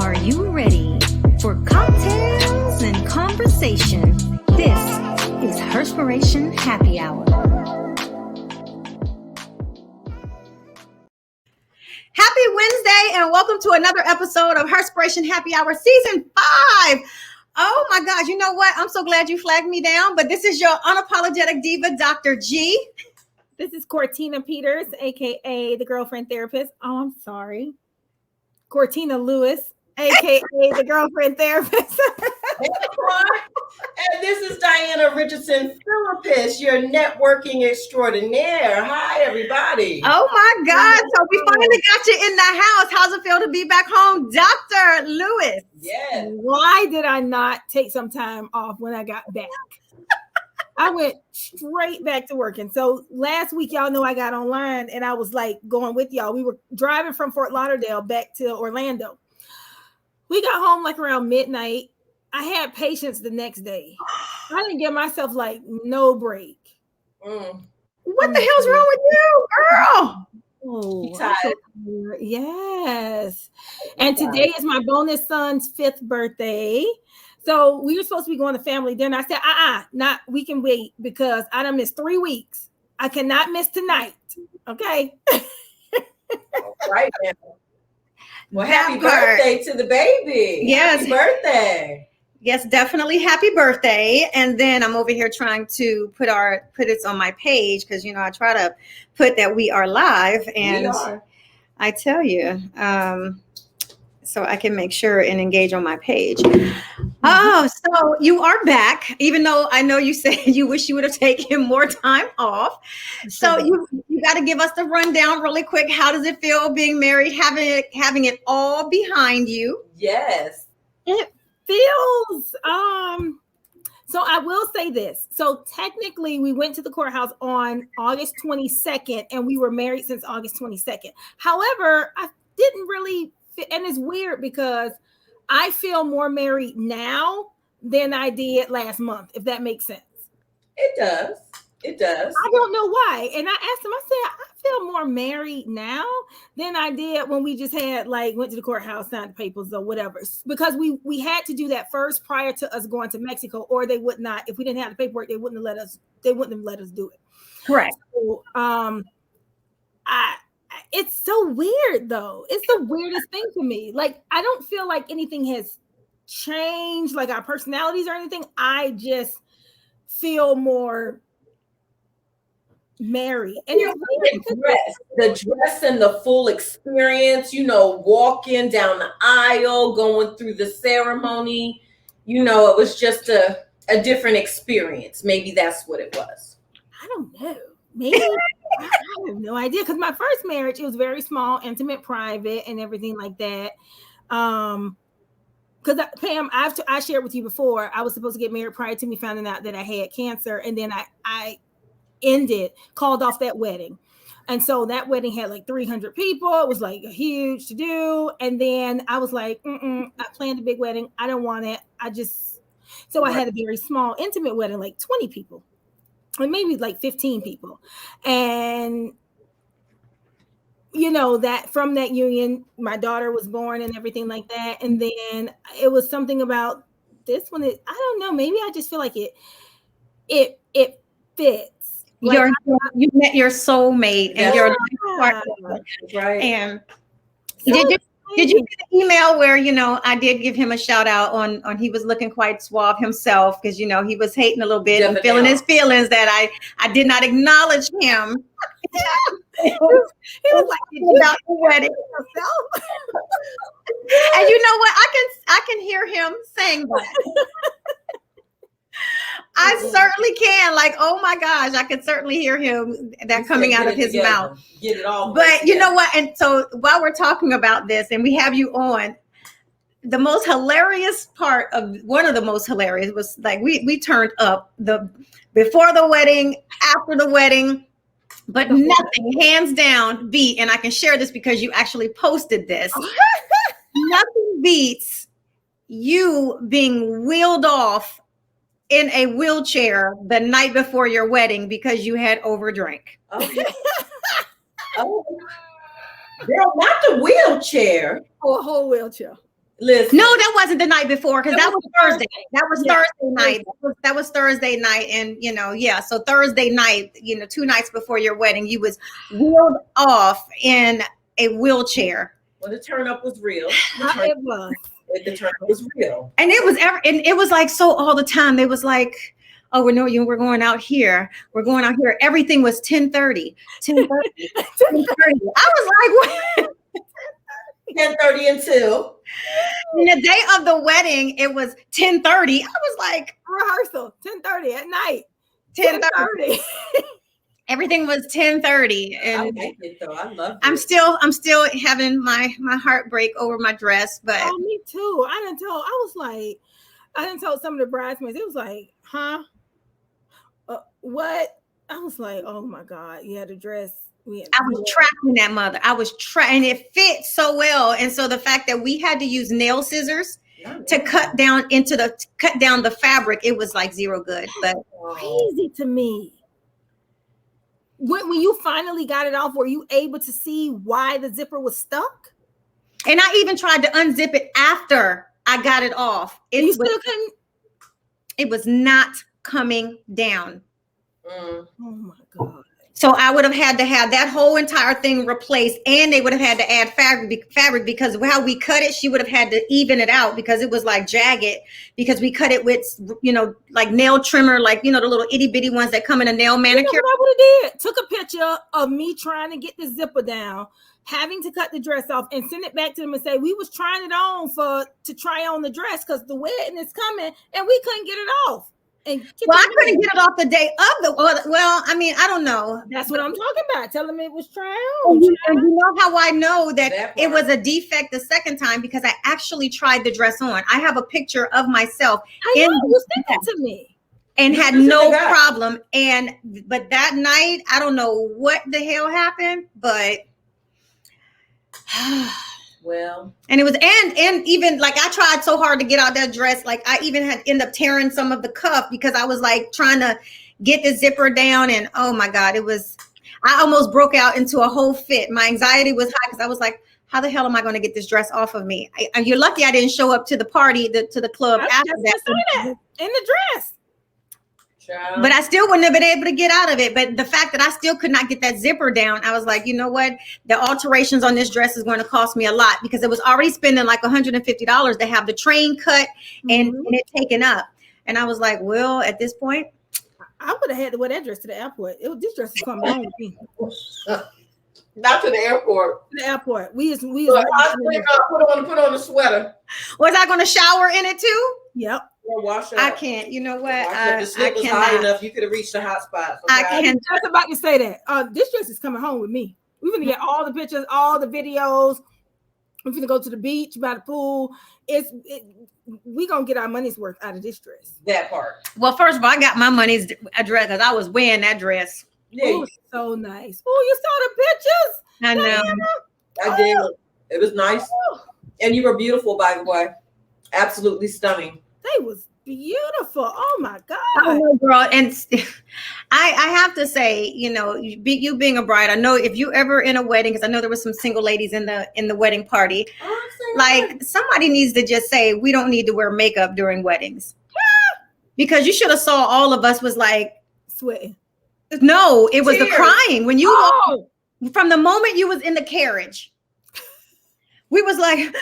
Are you ready for cocktails and conversation? This is Herspiration Happy Hour. Happy Wednesday and welcome to another episode of Herspiration Happy Hour Season 5. Oh my gosh, you know what? I'm so glad you flagged me down, but this is your unapologetic diva, Dr. G. This is Cortina Peters, aka the girlfriend therapist. Oh, I'm sorry. Cortina Lewis, aka the girlfriend therapist. And this is Diana Richardson, therapist, your networking extraordinaire. Hi, everybody. Oh my God. So we finally got you in the house. How's it feel to be back home, Dr. Lewis? Yes. Why did I not take some time off when I got back? I went straight back to working. So last week, y'all know I got online and I was like going with y'all. We were driving from Fort Lauderdale back to Orlando. We got home like around midnight. I had patients the next day. I didn't give myself like no break. What the hell's wrong with you, girl? Oh, tired. Yes. And today is my bonus son's 5th birthday. So we were supposed to be going to family dinner. I said, not we can wait because I done missed 3 weeks. I cannot miss tonight. Okay. Right now. Well, happy birthday to the baby. Yes. Happy birthday. Yes, definitely happy birthday. And then I'm over here trying to put it on my page because, you know, I try to put that we are live. And We are. I tell you, so I can make sure and engage on my page. Oh, so you are back, even though I know you said you wish you would have taken more time off. So you got to give us the rundown really quick. How does it feel being married, having it all behind you? Yes. It feels so I will say this. So technically we went to the courthouse on August 22nd and we were married since August 22nd. However, I didn't really and it's weird because I feel more married now than I did last month, if that makes sense. It does. It does. I don't know why. And I asked him, I said, I feel more married now than I did when we just had went to the courthouse, signed the papers or whatever. Because we had to do that first prior to us going to Mexico, or they would not, if we didn't have the paperwork, they wouldn't have let us do it. Correct. So, it's so weird though. It's the weirdest thing to me. Like, I don't feel like anything has changed, like our personalities or anything. I just feel more married. And the dress and the full experience, you know, walking down the aisle, going through the ceremony, you know, it was just a different experience. Maybe that's what it was. I don't know. Maybe I have no idea. Because my first marriage, it was very small, intimate, private, and everything like that. Because Pam, I shared with you before, I was supposed to get married prior to me finding out that I had cancer, and then I called off that wedding. And so that wedding had like 300 people. It was like a huge to do. And then I was like, I planned a big wedding. I don't want it. I had a very small, intimate wedding, like 20 people. Or maybe like 15 people. And, you know, that from that union, my daughter was born and everything like that. And then it was something about this one. I don't know. Maybe I just feel like it fits. Like, You met your soulmate and your partner. Right. And did you get an email where, you know, I did give him a shout out on he was looking quite suave himself because, you know, he was hating a little bit and feeling his feelings that I did not acknowledge him. It was like about the wedding himself. And you know what? I can hear him saying that. I certainly can. Like, oh my gosh, I could certainly hear him coming out of his mouth. Get it all. But you know what? And so while we're talking about this and we have you on, the most hilarious part of one of the most hilarious was like we turned up before the wedding, after the wedding, but nothing hands down beat. And I can share this because you actually posted this. Nothing beats you being wheeled off in a wheelchair the night before your wedding because you had overdrank. Oh, girl, not the wheelchair. Oh, a whole wheelchair. Listen. No, that wasn't the night before because that was Thursday. That was Yeah. Thursday night. That was Thursday night, and so Thursday night, 2 nights before your wedding, you was wheeled off in a wheelchair. Well, the turn up was real. It was. The turn up was real, and it was like so all the time. They was like, oh, we're going out here. We're going out here. Everything was 10:30. 10:30. 10:30. I was like, what? 10:30 and 2. And the day of the wedding, it was 10:30. I was like, Rehearsal 10:30 at night. 10:30. Everything was 10:30, and I like it though. I love it. I'm still having my heartbreak over my dress, but Oh, me too. I didn't tell some of the bridesmaids. It was like, huh? What? I was like, oh my God. Yeah, the dress. I was trapped in that mother. I was trapped, and it fit so well. And so the fact that we had to use nail scissors to cut down the fabric, it was like zero good. But crazy to me. When you finally got it off, were you able to see why the zipper was stuck? And I even tried to unzip it after I got it off. You still couldn't? It was not coming down. Oh my God. So I would have had to have that whole entire thing replaced, and they would have had to add fabric because of how we cut it. She would have had to even it out because it was like jagged, because we cut it with, like nail trimmer, like, the little itty bitty ones that come in a nail manicure. You know what I would have did? Took a picture of me trying to get the zipper down, having to cut the dress off, and send it back to them and say, we was trying it on to try on the dress because the wedding is coming and we couldn't get it off. I couldn't get it off the day of I don't know. That's what I'm talking about. Tell them it was try on. You know how I know that it was a defect the second time? Because I actually tried the dress on. I have a picture of myself. I know, you sent it to me. And had no problem. But that night, I don't know what the hell happened, but well, and it was and even like I tried so hard to get out that dress, like I even had end up tearing some of the cuff because I was like trying to get the zipper down, and oh my God, I almost broke out into a whole fit. My anxiety was high because I was like, how the hell am I going to get this dress off of me? And you're lucky I didn't show up to the party, to the club after that. In the dress. But I still wouldn't have been able to get out of it. But the fact that I still could not get that zipper down, I was like, you know what? The alterations on this dress is going to cost me a lot, because it was already spending like $150 to have the train cut and it taken up. And I was like, well, at this point, I would have had to wear that dress to the airport. This dress is coming home with me. Not to the airport. To the airport. We put on a sweater. Was I going to shower in it too? Yep. Or wash up. I can't. You know what? The slip was high enough. You could have reached the hot spots. Okay? I can't. I was about to say that. This dress is coming home with me. We're going to get all the pictures, all the videos. We're going to go to the beach, by the pool. We're going to get our money's worth out of this dress. That part. Well, first of all, I got my money's dress because I was wearing that dress. Yeah. Oh, so nice. Oh, you saw the pictures? I know. I did. It was nice. And you were beautiful, by the way. Absolutely stunning. They was beautiful. Oh my God. Oh, girl. And I have to say, you being a bride, I know if you ever in a wedding, because I know there were some single ladies in the wedding party, like somebody needs to just say, we don't need to wear makeup during weddings. Because you should have saw all of us was like sweating. No, it was the crying. When you from the moment you was in the carriage, we was like,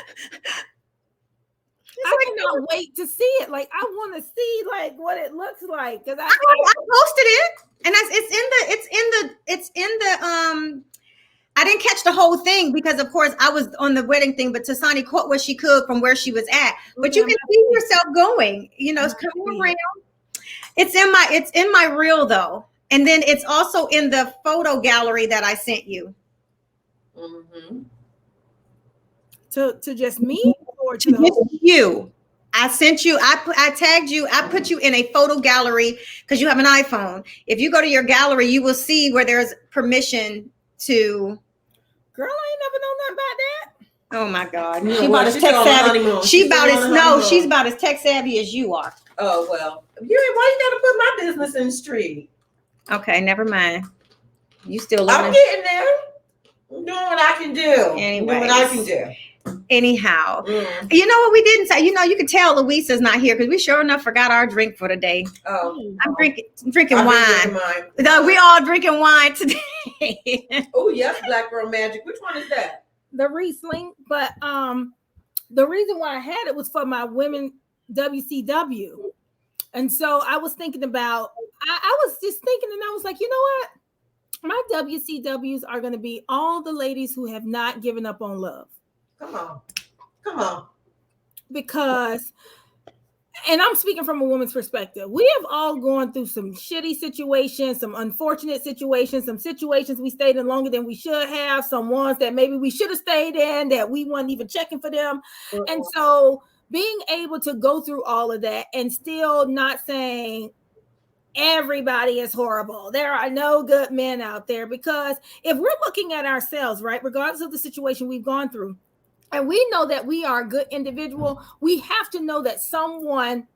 I cannot wait to see it. Like, I want to see like what it looks like, because I posted it, and it's in the I didn't catch the whole thing because of course I was on the wedding thing, but Tasani caught what she could from where she was at. But you can see yourself going, it's coming around. It's in my reel though, and then it's also in the photo gallery that I sent you. Mm-hmm. To just me or to you? I sent you. I tagged you. I put you in a photo gallery because you have an iPhone. If you go to your gallery, you will see where there's permission to. Girl, I ain't never known nothing about that. Oh my God, she's about as tech savvy. She's about as tech savvy as you are. Oh well, why you gotta put my business in the street? Okay, never mind. You still. I'm getting there. I'm doing what I can do. Anyway, what I can do. Anyhow, you know what we didn't say? You know, you can tell Louisa's not here because we sure enough forgot our drink for the day. I'm drinking wine. No, we all drinking wine today. Oh, yes, Black Girl Magic. Which one is that? The Riesling. But the reason why I had it was for my women WCW. And so I was thinking about, I was just thinking, and I was like, you know what? My WCWs are going to be all the ladies who have not given up on love. Come on. Because, and I'm speaking from a woman's perspective, we have all gone through some shitty situations, some unfortunate situations, some situations we stayed in longer than we should have, some ones that maybe we should have stayed in that we weren't even checking for them. And so being able to go through all of that and still not saying everybody is horrible, there are no good men out there, because if we're looking at ourselves, right, regardless of the situation we've gone through, and we know that we are a good individual, we have to know that someone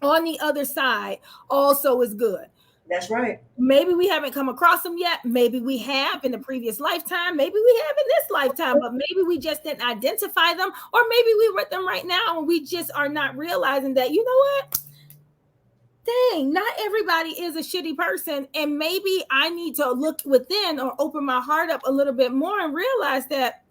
on the other side also is good. That's right. Maybe we haven't come across them yet. Maybe we have in the previous lifetime. Maybe we have in this lifetime, but maybe we just didn't identify them, or maybe we're with them right now and we just are not realizing that, you know what? Dang, not everybody is a shitty person. And maybe I need to look within or open my heart up a little bit more and realize that,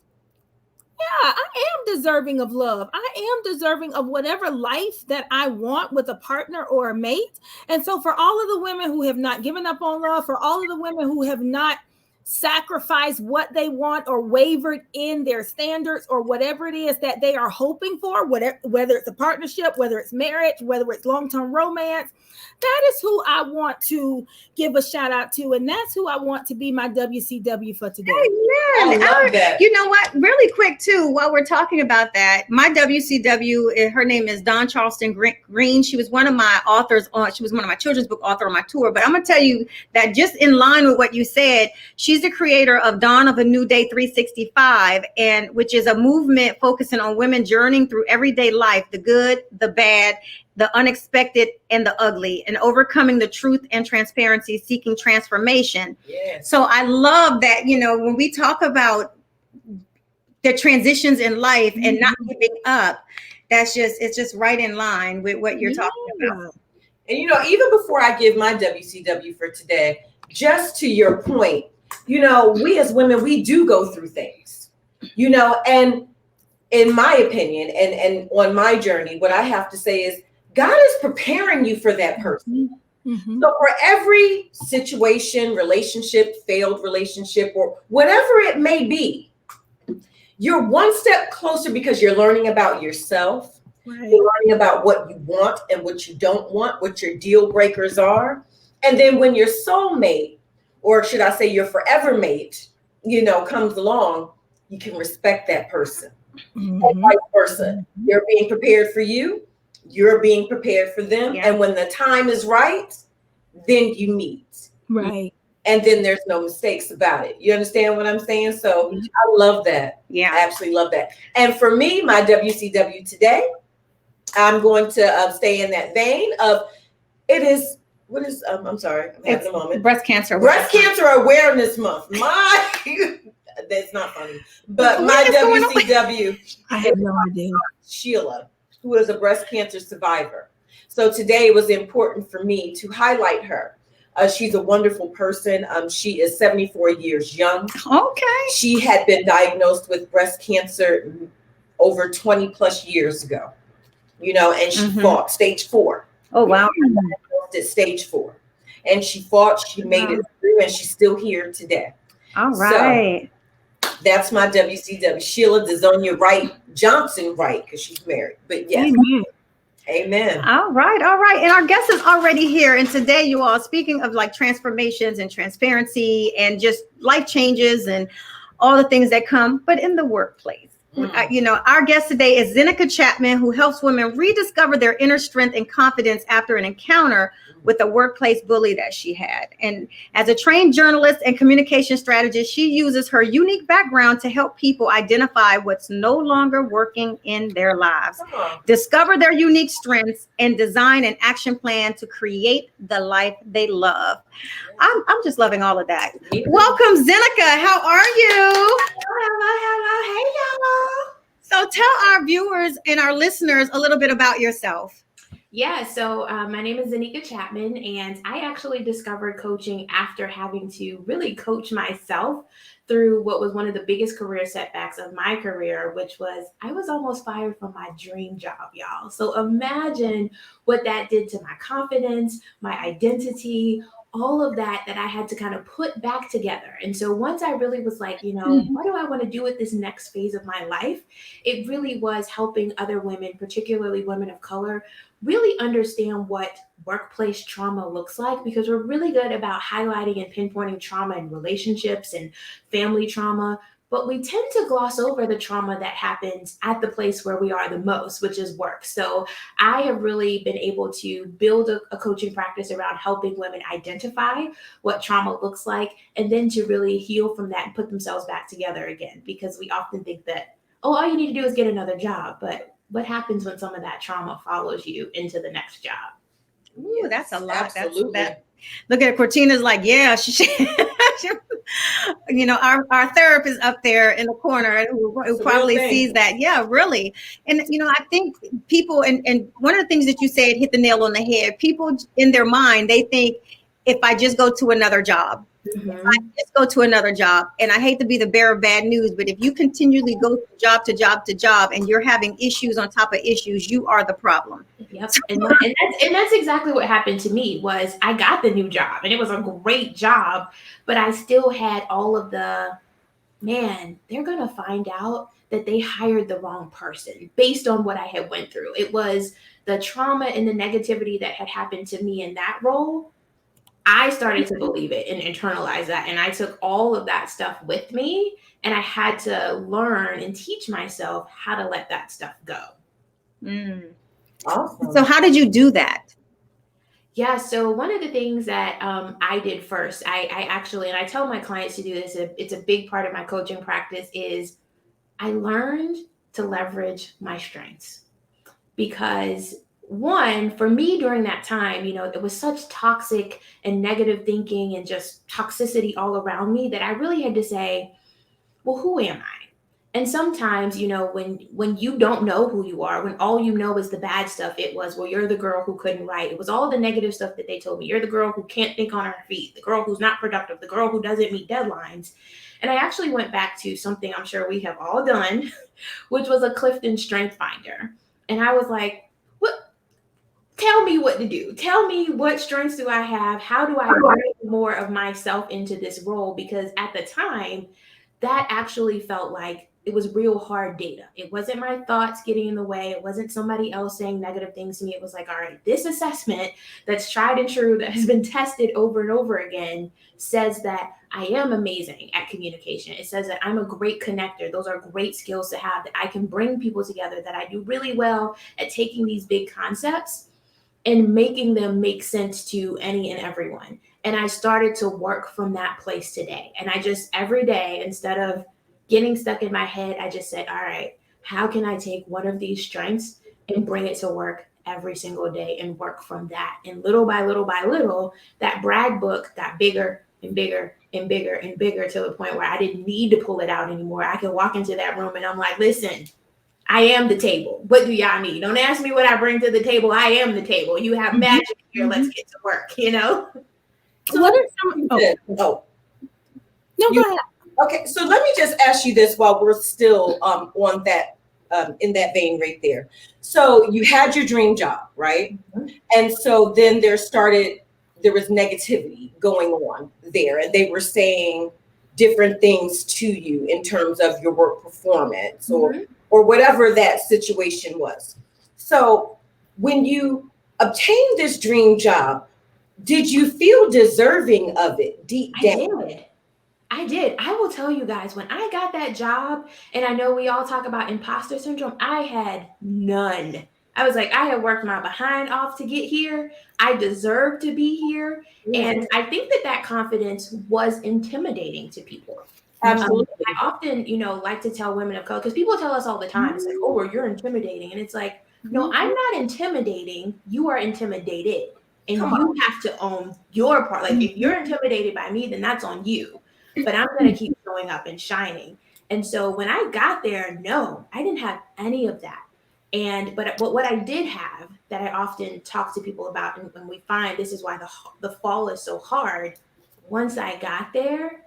yeah, I am deserving of love. I am deserving of whatever life that I want with a partner or a mate. And so for all of the women who have not given up on love, for all of the women who have not sacrificed what they want or wavered in their standards or whatever it is that they are hoping for, whether it's a partnership, whether it's marriage, whether it's long-term romance, that is who I want to give a shout out to. And that's who I want to be my WCW for today. Amen. I love that. You know what? Really quick too, while we're talking about that, my WCW, her name is Dawn Charleston Green. She was one of my authors she was one of my children's book author on my tour. But I'm going to tell you that just in line with what you said, she's the creator of Dawn of a New Day 365, and which is a movement focusing on women journeying through everyday life, the good, the bad, the unexpected, and the ugly, and overcoming the truth and transparency, seeking transformation. Yes. So I love that, you know, when we talk about the transitions in life and not giving up, it's just right in line with what you're talking about. And, you know, even before I give my WCW for today, just to your point, you know, we as women, we do go through things, you know, and in my opinion, and on my journey, what I have to say is God is preparing you for that person. Mm-hmm. So for every situation, relationship, failed relationship, or whatever it may be, you're one step closer because you're learning about yourself. Right. You're learning about what you want and what you don't want, what your deal breakers are. And then when your soulmate, or should I say your forever mate, you know, comes along, you can respect that person. Mm-hmm. And vice versa. They're being prepared for you. You're being prepared for them. Yeah. And when the time is right, then you meet. Right. And then there's no mistakes about it. You understand what I'm saying? So I love that. Yeah. I absolutely love that. And for me, my WCW today, I'm going to stay in that vein of I'm sorry, I'm having a moment. Breast Cancer Awareness Month. That's not funny. But my WCW, I have no idea. Sheila, who is a breast cancer survivor. So today it was important for me to highlight her. She's a wonderful person. She is 74 years young. Okay. She had been diagnosed with breast cancer over 20 plus years ago, you know, and she fought stage 4. Oh, wow. At stage 4. And she fought, she made it through, and she's still here today. All right. So that's my WCW. Sheila Dezonia Wright Johnson Wright, because she's married. But yes. Amen. All right. And our guest is already here. And today, you all, speaking of like transformations and transparency and just life changes and all the things that come, but in the workplace. You know, our guest today is Zenica Chatman, who helps women rediscover their inner strength and confidence after an encounter with a workplace bully that she had. And as a trained journalist and communication strategist, she uses her unique background to help people identify what's no longer working in their lives, discover their unique strengths, and design an action plan to create the life they love. I'm just loving all of that. Welcome, Zenica. How are you? Hello. Hey, y'all. So tell our viewers and our listeners a little bit about yourself. Yeah, so my name is Zenica Chatman, and I actually discovered coaching after having to really coach myself through what was one of the biggest career setbacks of my career, which was I was almost fired from my dream job, y'all. So imagine what that did to my confidence, my identity, all of that I had to kind of put back together. And so once I really was like, what do I want to do with this next phase of my life? It really was helping other women, particularly women of color, really understand what workplace trauma looks like, because we're really good about highlighting and pinpointing trauma in relationships and family trauma, but we tend to gloss over the trauma that happens at the place where we are the most, which is work. So I have really been able to build a coaching practice around helping women identify what trauma looks like, and then to really heal from that and put themselves back together again, because we often think that, oh, all you need to do is get another job. But what happens when some of that trauma follows you into the next job? Ooh, that's a lot. Absolutely. Look at Cortina's like, yeah, our therapist up there in the corner who probably sees that. Yeah, really. And, I think people, and one of the things that you said hit the nail on the head. People in their mind, they think, if I just go to another job, and I hate to be the bearer of bad news, but if you continually go from job to job to job and you're having issues on top of issues, you are the problem. Yep. And that's exactly what happened to me. Was I got the new job and it was a great job, but I still had all of the, man, they're going to find out that they hired the wrong person based on what I had went through. It was the trauma and the negativity that had happened to me in that role. I started to believe it and internalize that. And I took all of that stuff with me, and I had to learn and teach myself how to let that stuff go. Awesome. So how did you do that? Yeah. So one of the things that I did first, I actually, and I tell my clients to do this, it's a big part of my coaching practice, is I learned to leverage my strengths. Because one, for me during that time, it was such toxic and negative thinking and just toxicity all around me that I really had to say, well, who am I? And sometimes, when you don't know who you are, when all you know is the bad stuff, it was, well, you're the girl who couldn't write. It was all the negative stuff that they told me. You're the girl who can't think on her feet, the girl who's not productive, the girl who doesn't meet deadlines. And I actually went back to something I'm sure we have all done, which was a Clifton Strength Finder. And I was like, tell me what to do. Tell me, what strengths do I have? How do I bring more of myself into this role? Because at the time, that actually felt like it was real hard data. It wasn't my thoughts getting in the way. It wasn't somebody else saying negative things to me. It was like, all right, this assessment that's tried and true, that has been tested over and over again, says that I am amazing at communication. It says that I'm a great connector. Those are great skills to have, that I can bring people together, that I do really well at taking these big concepts and making them make sense to any and everyone. And I started to work from that place today. And I just, every day, instead of getting stuck in my head, I just said, all right, how can I take one of these strengths and bring it to work every single day and work from that? And little by little by little, that brag book got bigger and bigger and bigger and bigger, to the point where I didn't need to pull it out anymore. I could walk into that room and I'm like, listen, I am the table. What do y'all need? Don't ask me what I bring to the table. I am the table. You have magic here. Let's get to work, So what are some? No, Go ahead. Okay, so let me just ask you this while we're still on that, in that vein right there. So you had your dream job, right? And so then there was negativity going on there, and they were saying different things to you in terms of your work performance or whatever that situation was. So when you obtained this dream job, did you feel deserving of it deep down? I did. I will tell you guys, when I got that job, and I know we all talk about imposter syndrome, I had none. I was like, I had worked my behind off to get here. I deserve to be here. And I think that confidence was intimidating to people. Absolutely. I often, like to tell women of color, because people tell us all the time, it's like, oh, you're intimidating. And it's like, no, I'm not intimidating. You are intimidated. And you have to own your part. Like, if you're intimidated by me, then that's on you. But I'm going to keep showing up and shining. And so when I got there, no, I didn't have any of that. But what I did have that I often talk to people about, and we find this is why the fall is so hard. Once I got there,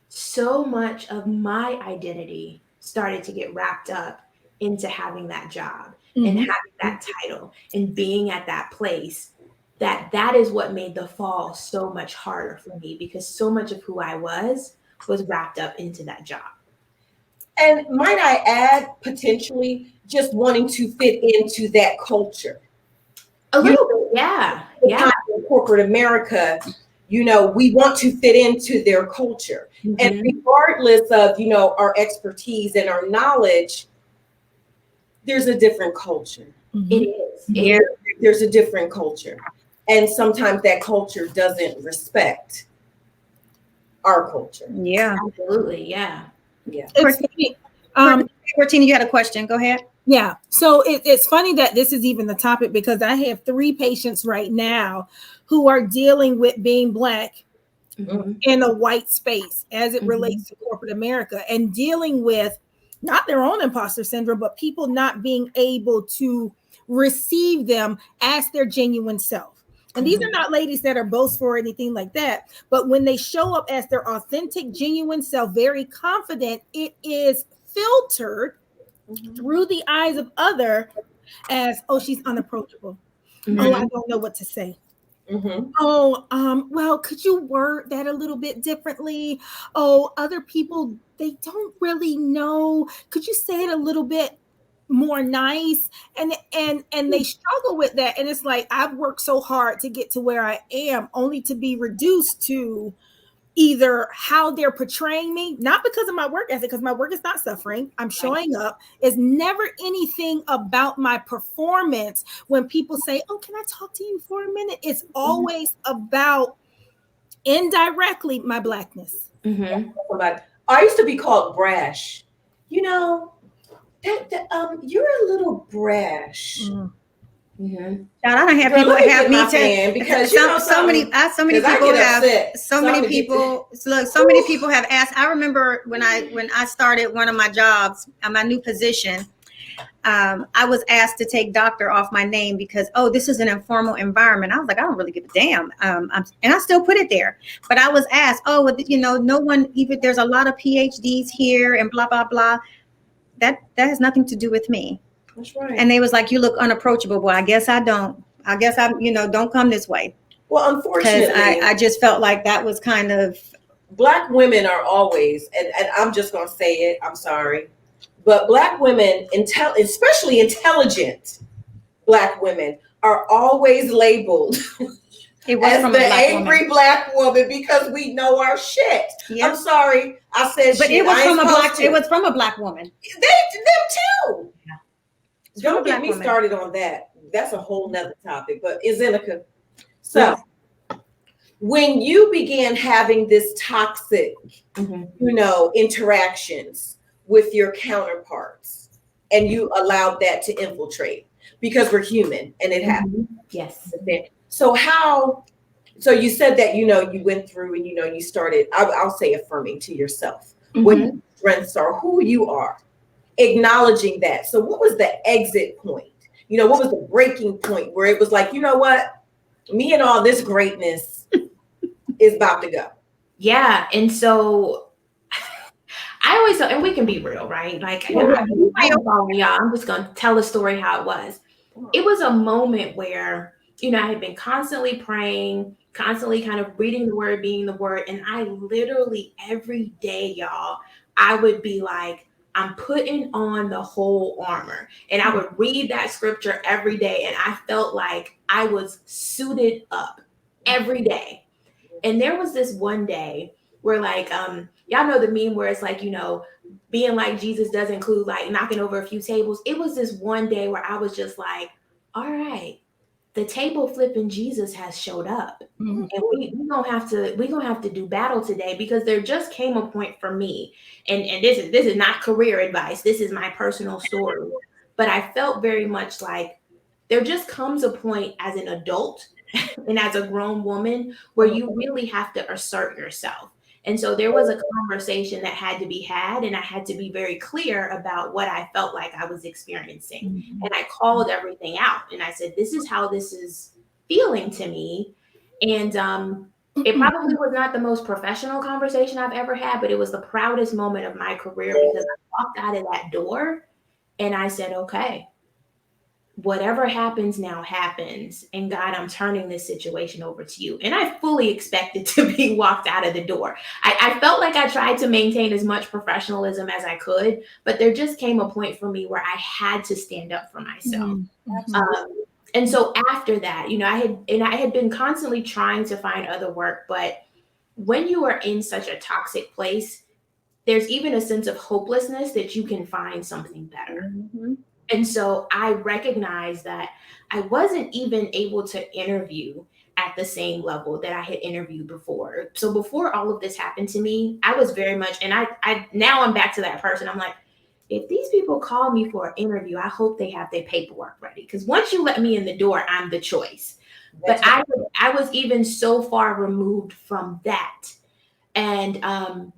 so much of my identity started to get wrapped up into having that job and having that title and being at that place. That is what made the fall so much harder for me, because so much of who I was wrapped up into that job. And might I add, potentially just wanting to fit into that culture. A little bit, yeah. In corporate America, we want to fit into their culture. And regardless of, our expertise and our knowledge, there's a different culture. It is. There's a different culture. And sometimes that culture doesn't respect our culture. Yeah. Absolutely. Yeah. Yeah. Cortina, you had a question. Go ahead. Yeah. So it's funny that this is even the topic, because I have 3 patients right now who are dealing with being Black in a white space as it relates to corporate America, and dealing with not their own imposter syndrome, but people not being able to receive them as their genuine self. And these are not ladies that are boastful or anything like that. But when they show up as their authentic, genuine self, very confident, it is filtered through the eyes of other as, oh, she's unapproachable. Oh, I don't know what to say. Oh, well, could you word that a little bit differently? Oh, other people, they don't really know. Could you say it a little bit more nice? And they struggle with that. And it's like, I've worked so hard to get to where I am, only to be reduced to either how they're portraying me, not because of my work ethic, because my work is not suffering. I'm showing up. It's never anything about my performance. When people say, oh, can I talk to you for a minute? It's always about indirectly my Blackness. I used to be called brash. You're a little brash. God, I don't have people have me to, because so many people have asked. I remember when I started one of my jobs, my new position, I was asked to take doctor off my name because, oh, this is an informal environment. I was like, I don't really give a damn. And I still put it there. But I was asked, oh, well, no one, even there's a lot of PhDs here and blah, blah, blah. That has nothing to do with me. That's right. And they was like, you look unapproachable. Well, I guess I don't. I guess I, don't come this way. Well, unfortunately, because I just felt like that was kind of. Black women are always, and I'm just going to say it, I'm sorry, but Black women, especially intelligent Black women, are always labeled it was as from the a Black angry woman. Black woman because we know our shit. Yep. I'm sorry, I said but shit. But it was from a Black woman. Them too. Yeah. Don't get me started on that. That's a whole nother topic. But Zenica, so when you began having this toxic, interactions with your counterparts, and you allowed that to infiltrate, because we're human and it happens. Yes. So you said that, you went through and, you started, I'll say affirming to yourself what your strengths are, who you are. Acknowledging that. So what was the exit point? What was the breaking point where it was like, you know what? Me and all this greatness is about to go. Yeah. And so I always tell, and we can be real, right? Like, I'm just going to tell the story how it was. It was a moment where, I had been constantly praying, constantly kind of reading the word, being the word. And I literally every day, y'all, I would be like, I'm putting on the whole armor. And I would read that scripture every day. And I felt like I was suited up every day. And there was this one day where y'all know the meme where it's like, being like Jesus does include like knocking over a few tables. It was this one day where I was just like, all right, the table flipping Jesus has showed up. And we're gonna have to do battle today, because there just came a point for me. And this is not career advice. This is my personal story. But I felt very much like there just comes a point as an adult and as a grown woman where you really have to assert yourself. And so there was a conversation that had to be had, and I had to be very clear about what I felt like I was experiencing. And I called everything out, and I said, this is how this is feeling to me. And it probably was not the most professional conversation I've ever had, but it was the proudest moment of my career, because I walked out of that door and I said, okay, whatever happens now happens. And God, I'm turning this situation over to you. And I fully expected to be walked out of the door. I felt like I tried to maintain as much professionalism as I could, but there just came a point for me where I had to stand up for myself. And so after that, I had been constantly trying to find other work, but when you are in such a toxic place, there's even a sense of hopelessness that you can find something better. And so I recognized that I wasn't even able to interview at the same level that I had interviewed before. So before all of this happened to me, I was very much, and I now I'm back to that person. I'm like, if these people call me for an interview, I hope they have their paperwork ready. Because once you let me in the door, I'm the choice. But I was even so far removed from that. And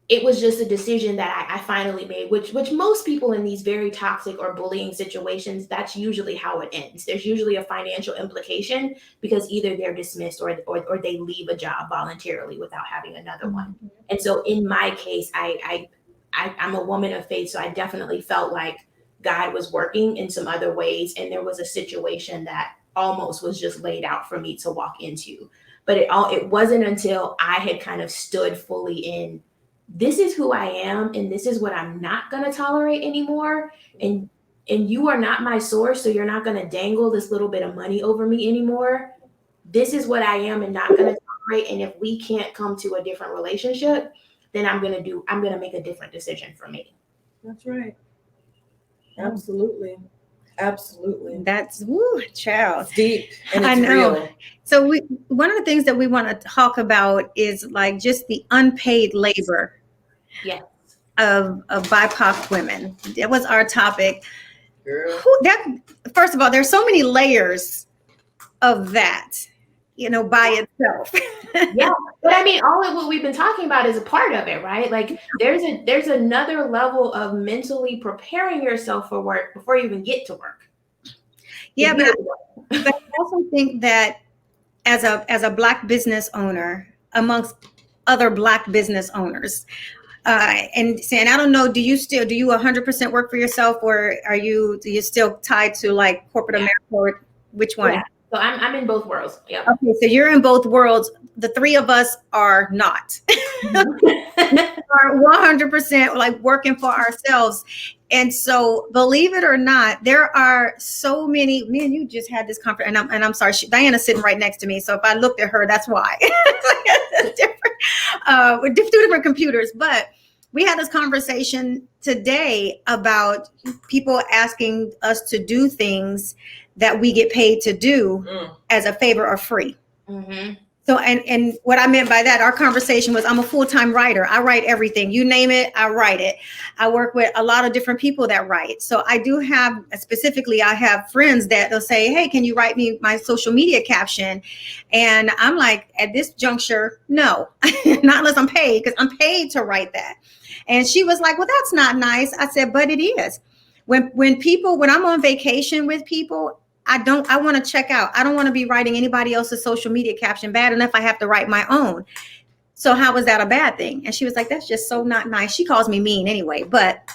it was just a decision that I finally made, which most people in these very toxic or bullying situations, that's usually how it ends. There's usually a financial implication, because either they're dismissed or they leave a job voluntarily without having another one. And so in my case, I'm a woman of faith, so I definitely felt like God was working in some other ways, and there was a situation that almost was just laid out for me to walk into. But it wasn't until I had kind of stood fully in, this is who I am, and this is what I'm not going to tolerate anymore. And you are not my source, so you're not going to dangle this little bit of money over me anymore. This is what I am and not going to tolerate. And if we can't come to a different relationship, then I'm going to make a different decision for me. That's right. Absolutely. Absolutely. That's child. It's deep and it's I know. real. So one of the things that we want to talk about is like just the unpaid labor of BIPOC women. That was our topic. Girl. First of all, there's so many layers of that, by itself. Yeah, but I mean, all of what we've been talking about is a part of it, right? Like there's another level of mentally preparing yourself for work before you even get to work. Yeah, but I also think that as a Black business owner, amongst other Black business owners, and saying, I don't know, do you 100% work for yourself, or do you still tied to like corporate America, or which one? Yeah. So I'm in both worlds. Yeah. Okay, so you're in both worlds. The three of us are not. Are 100% like working for ourselves. And so, believe it or not, there are so many. Me and you just had this conference, and I'm sorry, Diana's sitting right next to me. So if I looked at her, that's why. With two different computers, but we had this conversation today about people asking us to do things that we get paid to do as a favor or free. So, and what I meant by that, our conversation was, I'm a full-time writer. I write everything. You name it, I write it. I work with a lot of different people that write. So I do have, specifically, I have friends that they'll say, hey, can you write me my social media caption? And I'm like, at this juncture, no, not unless I'm paid, because I'm paid to write that. And she was like, well, that's not nice. I said, but it is. When I'm on vacation with people, I want to check out. I don't want to be writing anybody else's social media caption, bad enough I have to write my own. So how is that a bad thing? And she was like, that's just so not nice. She calls me mean anyway, but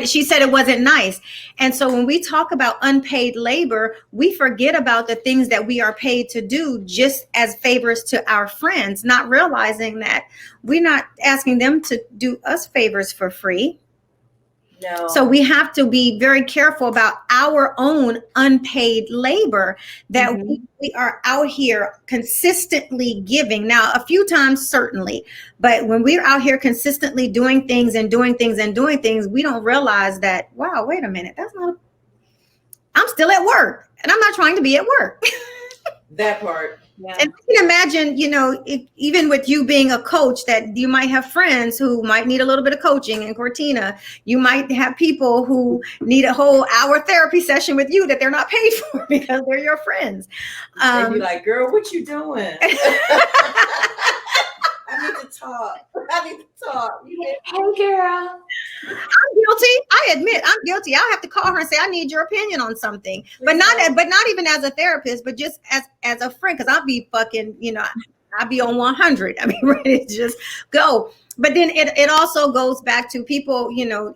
she said it wasn't nice. And so when we talk about unpaid labor, we forget about the things that we are paid to do just as favors to our friends, not realizing that we're not asking them to do us favors for free. No. So we have to be very careful about our own unpaid labor that we are out here consistently giving. Now, a few times, certainly, but when we're out here consistently doing things, we don't realize that, wow, wait a minute, I'm still at work and I'm not trying to be at work. That part. Yeah. And I can imagine, even with you being a coach, that you might have friends who might need a little bit of coaching. And Cortina, you might have people who need a whole hour therapy session with you that they're not paid for because they're your friends. They'd be like, girl, what you doing? need to talk. I need to talk. Hey, girl. I'm guilty. I admit I'm guilty. I'll have to call her and say I need your opinion on something, but not even as a therapist, but just as a friend, because I'll be fucking, I'll be on 100. I mean, ready to just go. But then it also goes back to people,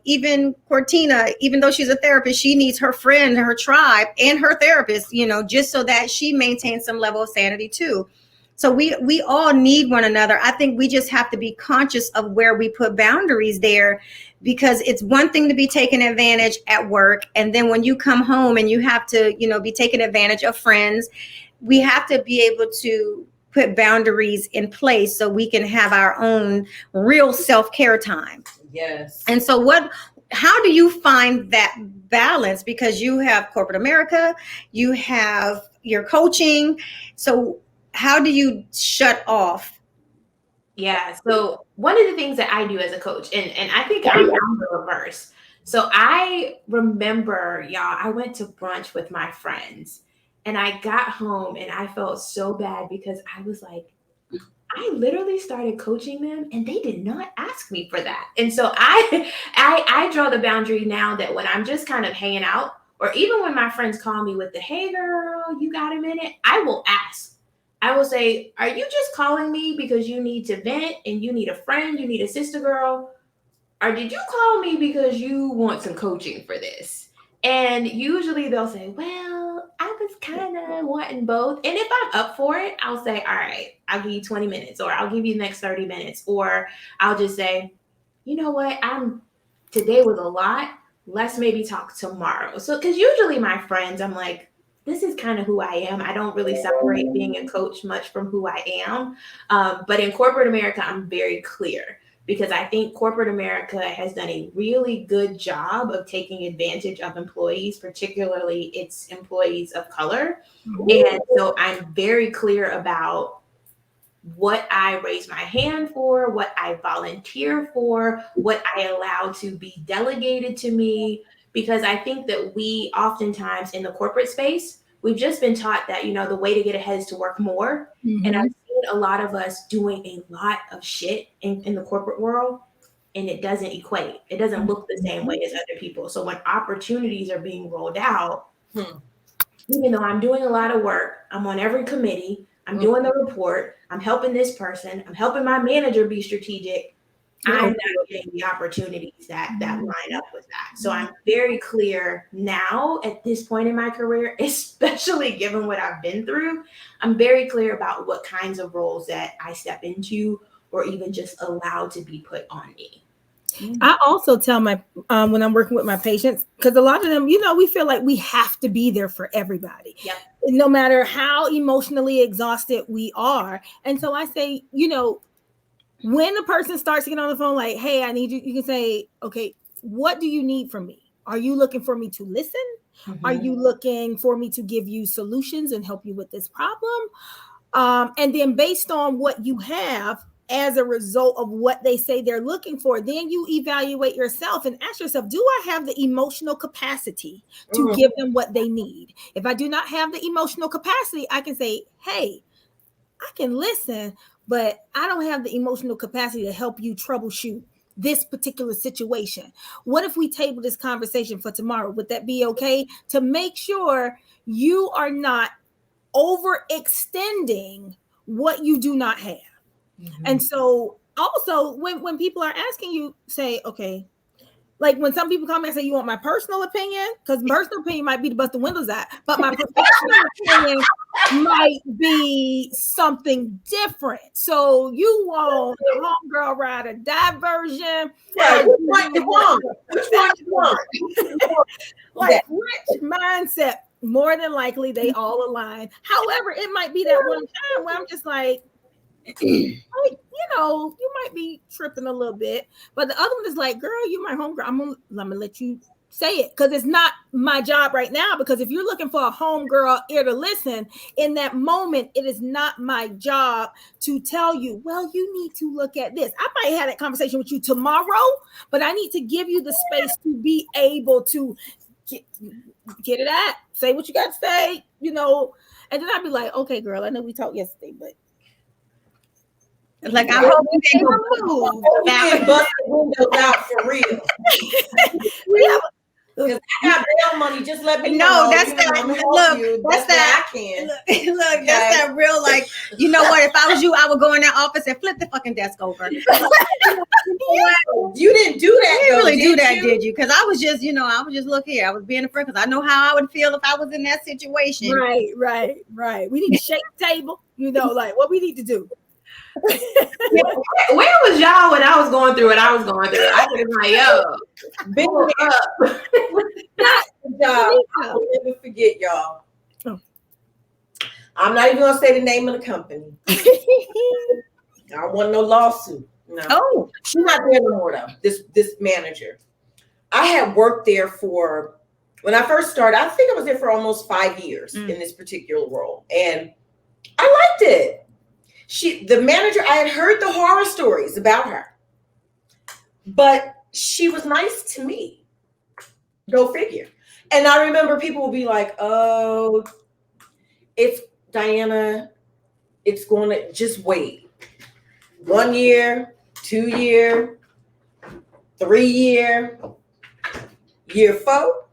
even Cortina, even though she's a therapist, she needs her friend, her tribe, and her therapist, just so that she maintains some level of sanity too. So we all need one another. I think we just have to be conscious of where we put boundaries there, because it's one thing to be taken advantage at work. And then when you come home and you have to, be taking advantage of friends, we have to be able to put boundaries in place so we can have our own real self-care time. Yes. And so how do you find that balance? Because you have corporate America, you have your coaching. So how do you shut off? Yeah. So one of the things that I do as a coach, and I think I'm the reverse. So I remember, y'all, I went to brunch with my friends and I got home and I felt so bad because I was like, I literally started coaching them and they did not ask me for that. And so I draw the boundary now that when I'm just kind of hanging out, or even when my friends call me with the, hey girl, you got a minute? I will ask. I will say, are you just calling me because you need to vent and you need a friend, you need a sister girl? Or did you call me because you want some coaching for this? And usually they'll say, well, I was kind of wanting both. And if I'm up for it, I'll say, all right, I'll give you 20 minutes, or I'll give you the next 30 minutes. Or I'll just say, you know what? Today was a lot. Let's maybe talk tomorrow. So, because usually my friends, I'm like, this is kind of who I am. I don't really separate being a coach much from who I am. But in corporate America, I'm very clear, because I think corporate America has done a really good job of taking advantage of employees, particularly its employees of color. And so I'm very clear about what I raise my hand for, what I volunteer for, what I allow to be delegated to me, because I think that we oftentimes in the corporate space, we've just been taught that, the way to get ahead is to work more. Mm-hmm. And I've seen a lot of us doing a lot of shit in the corporate world, and it doesn't equate. It doesn't look the same way as other people. So when opportunities are being rolled out, even though I'm doing a lot of work, I'm on every committee, I'm doing the report, I'm helping this person, I'm helping my manager be strategic, I'm not getting the opportunities that line up with that. So I'm very clear now at this point in my career, especially given what I've been through, I'm very clear about what kinds of roles that I step into or even just allow to be put on me. I also tell my when I'm working with my patients, because a lot of them, we feel like we have to be there for everybody, no matter how emotionally exhausted we are. And so I say, when a person starts to get on the phone, like, hey, I need you, you can say, okay, what do you need from me? Are you looking for me to listen? Mm-hmm. Are you looking for me to give you solutions and help you with this problem? And then based on what you have, as a result of what they say they're looking for, then you evaluate yourself and ask yourself, do I have the emotional capacity to give them what they need? If I do not have the emotional capacity, I can say, hey, I can listen, but I don't have the emotional capacity to help you troubleshoot this particular situation. What if we table this conversation for tomorrow? Would that be okay? To make sure you are not overextending what you do not have. Mm-hmm. And so also when people are asking you, say, okay, like when some people come and say, you want my personal opinion? Because personal opinion might be to bust the windows out, but my professional opinion might be something different. So you want a homegirl ride or die version? Yeah, which one you want? Like which mindset? More than likely, they all align. However, it might be that one time where I'm just like, you might be tripping a little bit, but the other one is like, girl, you my homegirl. I'm gonna let you say it, because it's not my job right now. Because if you're looking for a homegirl ear to listen in that moment, it is not my job to tell you, well, you need to look at this. I might have that conversation with you tomorrow, but I need to give you the space to be able to get it out, say what you got to say, and then I'd be like, okay, girl, I know we talked yesterday, but Like, I hope you didn't move. You didn't bust the windows out for real. Yeah. Because I got bail money. Just let me know. No, that's You know, that. I'm gonna help Look, you. that's that that. I can. Look, that's that real, like, you know what? If I was you, I would go in that office and flip the fucking desk over. You didn't do that. You didn't really do that, you? did you? Because I was just, look here. I was being a friend because I know how I would feel if I was in that situation. Right. We need to shake the table. Like what we need to do. Where was y'all when I was going through what I was going through? I was like, yo, big up. I'll never forget, y'all. Oh. I'm not even gonna say the name of the company. I don't want no lawsuit. No. Oh, She's not there no more though. This manager. I had worked there for, when I first started, I think I was there for almost 5 years in this particular role. And I liked it. The manager, I had heard the horror stories about her, but she was nice to me. Go figure. And I remember people would be like, oh, it's Diana. It's going to just wait. 1 year, 2 year, 3 year, year 4.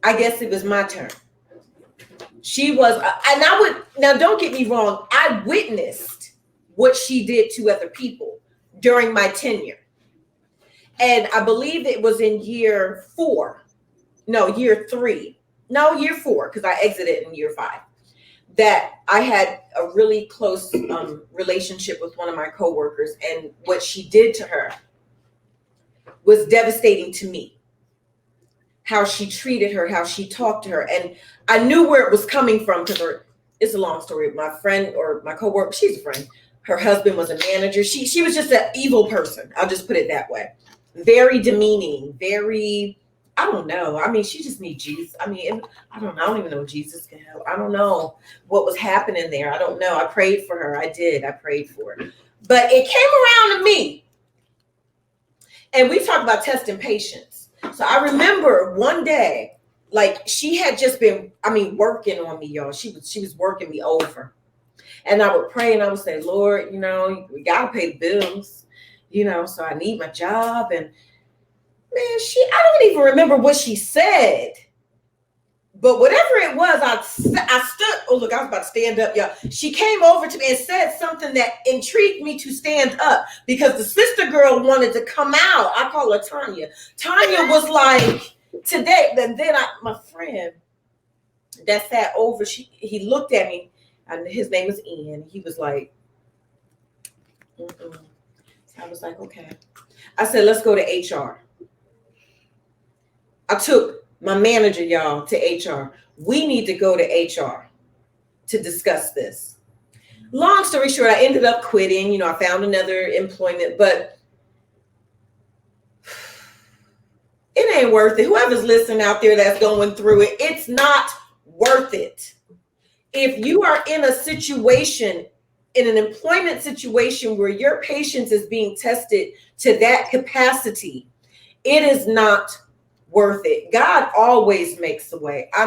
I guess it was my turn. She was, and I would, now don't get me wrong, I witnessed what she did to other people during my tenure. And I believe it was in year 4, year 3, year 4, because I exited in year 5, that I had a really close relationship with one of my coworkers. And what she did to her was devastating to me. How she treated her, how she talked to her. And I knew where it was coming from because it's a long story. My friend or my coworker, she's a friend. Her husband was a manager. She was just an evil person. I'll just put it that way. Very demeaning, very, I don't know. I mean, she just needs Jesus. I mean, I don't know. I don't even know if Jesus can help. I don't know what was happening there. I don't know. I prayed for her. I did. I prayed for her. But it came around to me. And we talked about testing patience. So I remember one day, like she had just been, working on me, y'all. She was working me over. And I would pray and I would say, Lord, we got to pay the bills, so I need my job. And man, I don't even remember what she said. But whatever it was, I stood. Oh, look, I was about to stand up, y'all. She came over to me and said something that intrigued me to stand up because the sister girl wanted to come out. I call her Tanya. Tanya was like, today, then my friend that sat over, he looked at me, and his name is Ian. He was like, mm-mm. I was like, okay. I said, let's go to HR. I took my manager, y'all, to HR. We need to go to HR to discuss this. Long story short, I ended up quitting. I found another employment, but it ain't worth it. Whoever's listening out there that's going through it, it's not worth it. If you are in a situation, in an employment situation where your patience is being tested to that capacity, it is not worth it. God always makes a way. I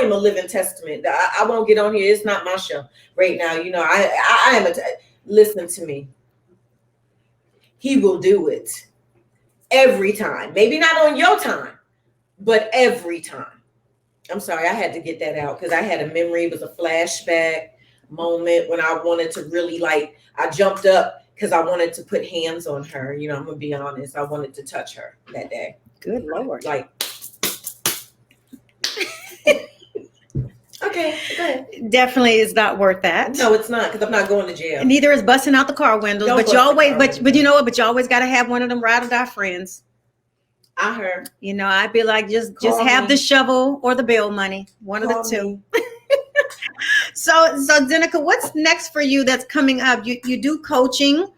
am a living testament. I won't get on here. It's not my show right now. I am listen to me. He will do it every time. Maybe not on your time, but every time. I'm sorry. I had to get that out because I had a memory. It was a flashback moment when I wanted to really I jumped up because I wanted to put hands on her. I'm going to be honest. I wanted to touch her that day. Good Lord. Okay, go ahead. Definitely is not worth that. No, it's not, because I'm not going to jail. Neither is busting out the car windows. But you always, but you know what? But you always got to have one of them ride or die friends. I heard. I'd be like, just have the shovel or the bill money. One of the two. So Zenica, what's next for you that's coming up? You do coaching.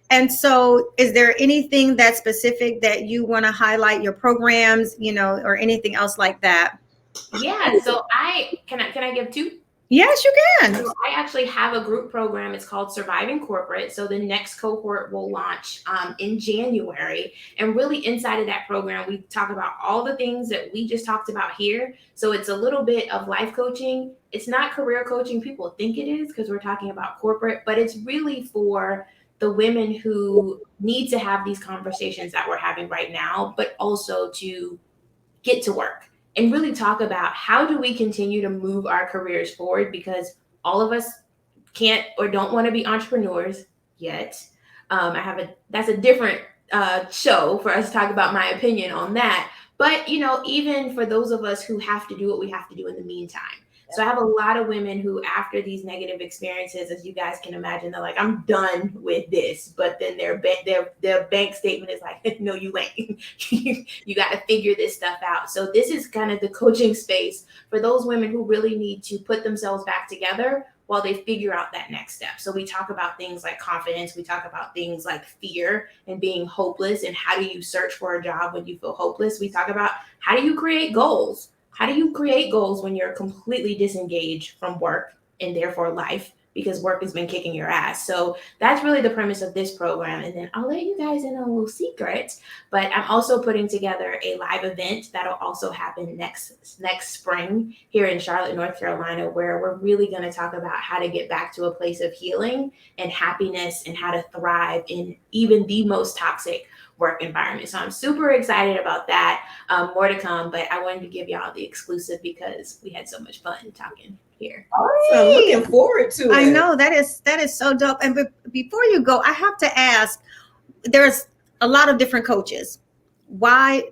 And so is there anything that's specific that you want to highlight, your programs, or anything else like that? Yeah. So can I give 2? Yes, you can. So I actually have a group program. It's called Surviving Corporate. So the next cohort will launch in January. And really inside of that program, we talk about all the things that we just talked about here. So it's a little bit of life coaching. It's not career coaching. People think it is because we're talking about corporate, but it's really for the women who need to have these conversations that we're having right now, but also to get to work and really talk about how do we continue to move our careers forward, because all of us can't or don't want to be entrepreneurs yet. That's a different show for us to talk about my opinion on that. But, even for those of us who have to do what we have to do in the meantime. So I have a lot of women who, after these negative experiences, as you guys can imagine, they're like, I'm done with this. But then their bank statement is like, no, you ain't. You got to figure this stuff out. So this is kind of the coaching space for those women who really need to put themselves back together while they figure out that next step. So we talk about things like confidence. We talk about things like fear and being hopeless, and how do you search for a job when you feel hopeless. We talk about how do you create goals. How do you create goals when you're completely disengaged from work and therefore life, because work has been kicking your ass? So that's really the premise of this program. And then I'll let you guys in on a little secret, but I'm also putting together a live event that'll also happen next spring here in Charlotte, North Carolina, where we're really going to talk about how to get back to a place of healing and happiness and how to thrive in even the most toxic work environment. So I'm super excited about that. More to come, but I wanted to give y'all the exclusive because we had so much fun talking here. So I'm looking forward to it. I know that is so dope. And before you go, I have to ask, there's a lot of different coaches. What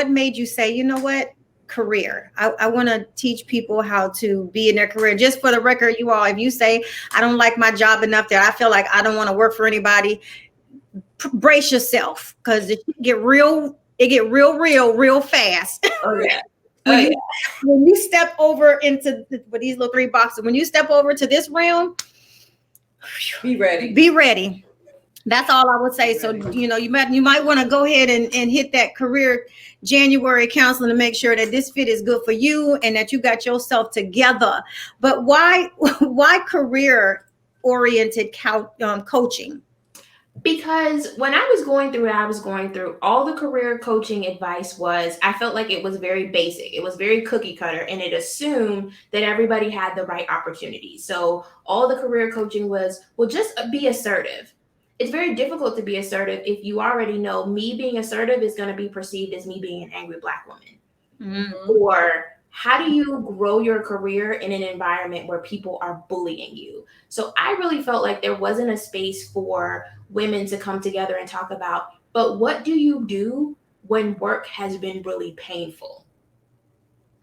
made you say, you know what, career? I want to teach people how to be in their career. Just for the record, you all, if you say, I don't like my job enough that I feel like I don't want to work for anybody, brace yourself, because it get real fast. Oh yeah. When you step over into these little 3 boxes, when you step over to this realm, be ready. Be ready. That's all I would say. So, you might want to go ahead and hit that career January counseling to make sure that this fit is good for you and that you got yourself together. But why career oriented coaching? Because when I was going through all the career coaching advice I felt like it was very basic. It was very cookie cutter, and it assumed that everybody had the right opportunity. So all the career coaching was, well, just be assertive. It's very difficult to be assertive if you already know me being assertive is going to be perceived as me being an angry Black woman. Mm-hmm. Or how do you grow your career in an environment where people are bullying you? So I really felt like there wasn't a space for women to come together and talk about, but what do you do when work has been really painful?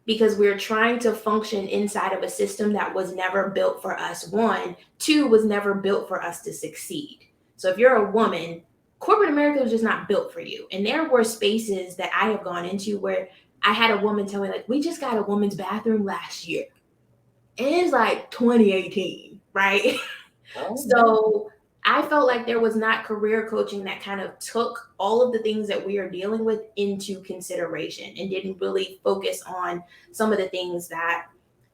Because we're trying to function inside of a system that was never built for us. 1, 2, was never built for us to succeed. So if you're a woman, corporate America was just not built for you. And there were spaces that I have gone into where I had a woman tell me, like, we just got a woman's bathroom last year. And it's like 2018, right? Oh. So I felt like there was not career coaching that kind of took all of the things that we are dealing with into consideration and didn't really focus on some of the things that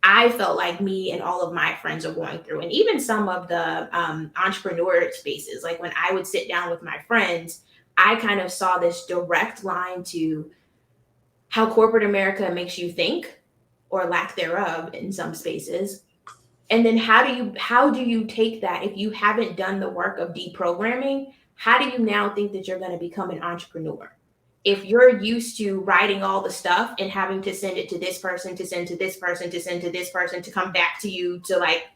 I felt like me and all of my friends are going through. And even some of the entrepreneur spaces, like when I would sit down with my friends, I kind of saw this direct line to how corporate America makes you think, or lack thereof in some spaces. And then how do you take that if you haven't done the work of deprogramming? How do you now think that you're going to become an entrepreneur? If you're used to writing all the stuff and having to send it to this person, to send to this person, to send to this person, to come back to you to like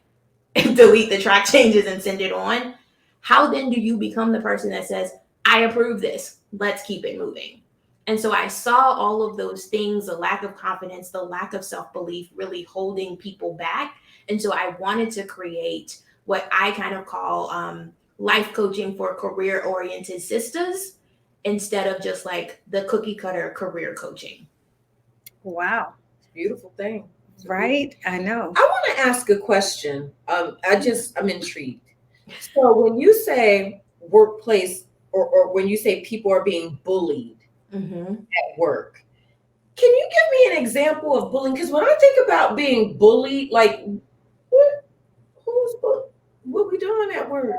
delete the track changes and send it on, how then do you become the person that says, I approve this, let's keep it moving? And so I saw all of those things, the lack of confidence, the lack of self-belief really holding people back. And so I wanted to create what I kind of call life coaching for career-oriented sisters, instead of just like the cookie cutter career coaching. Wow. It's a beautiful thing. Right? I know. I want to ask a question. I'm intrigued. So when you say workplace or when you say people are being bullied at work, can you give me an example of bullying? Because when I think about being bullied, like what we doing at work?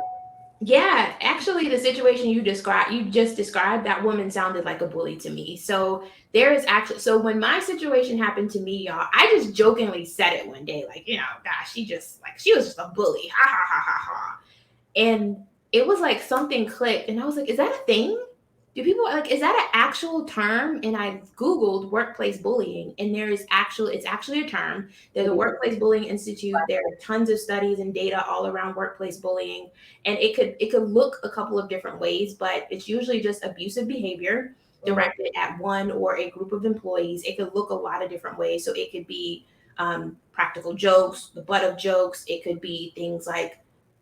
Yeah, actually, the situation you just described, that woman sounded like a bully to me. So there is actually, so when my situation happened to me, y'all, I just jokingly said it one day, like, gosh, she was just a bully, ha ha ha ha ha. And it was like something clicked, and I was like, is that a thing? Do people like, is that an actual term? And I Googled workplace bullying, and it's actually a term. There's a Workplace Bullying Institute. There are tons of studies and data all around workplace bullying. And it could look a couple of different ways, but it's usually just abusive behavior directed at one or a group of employees. It could look a lot of different ways. So it could be practical jokes, the butt of jokes. It could be things like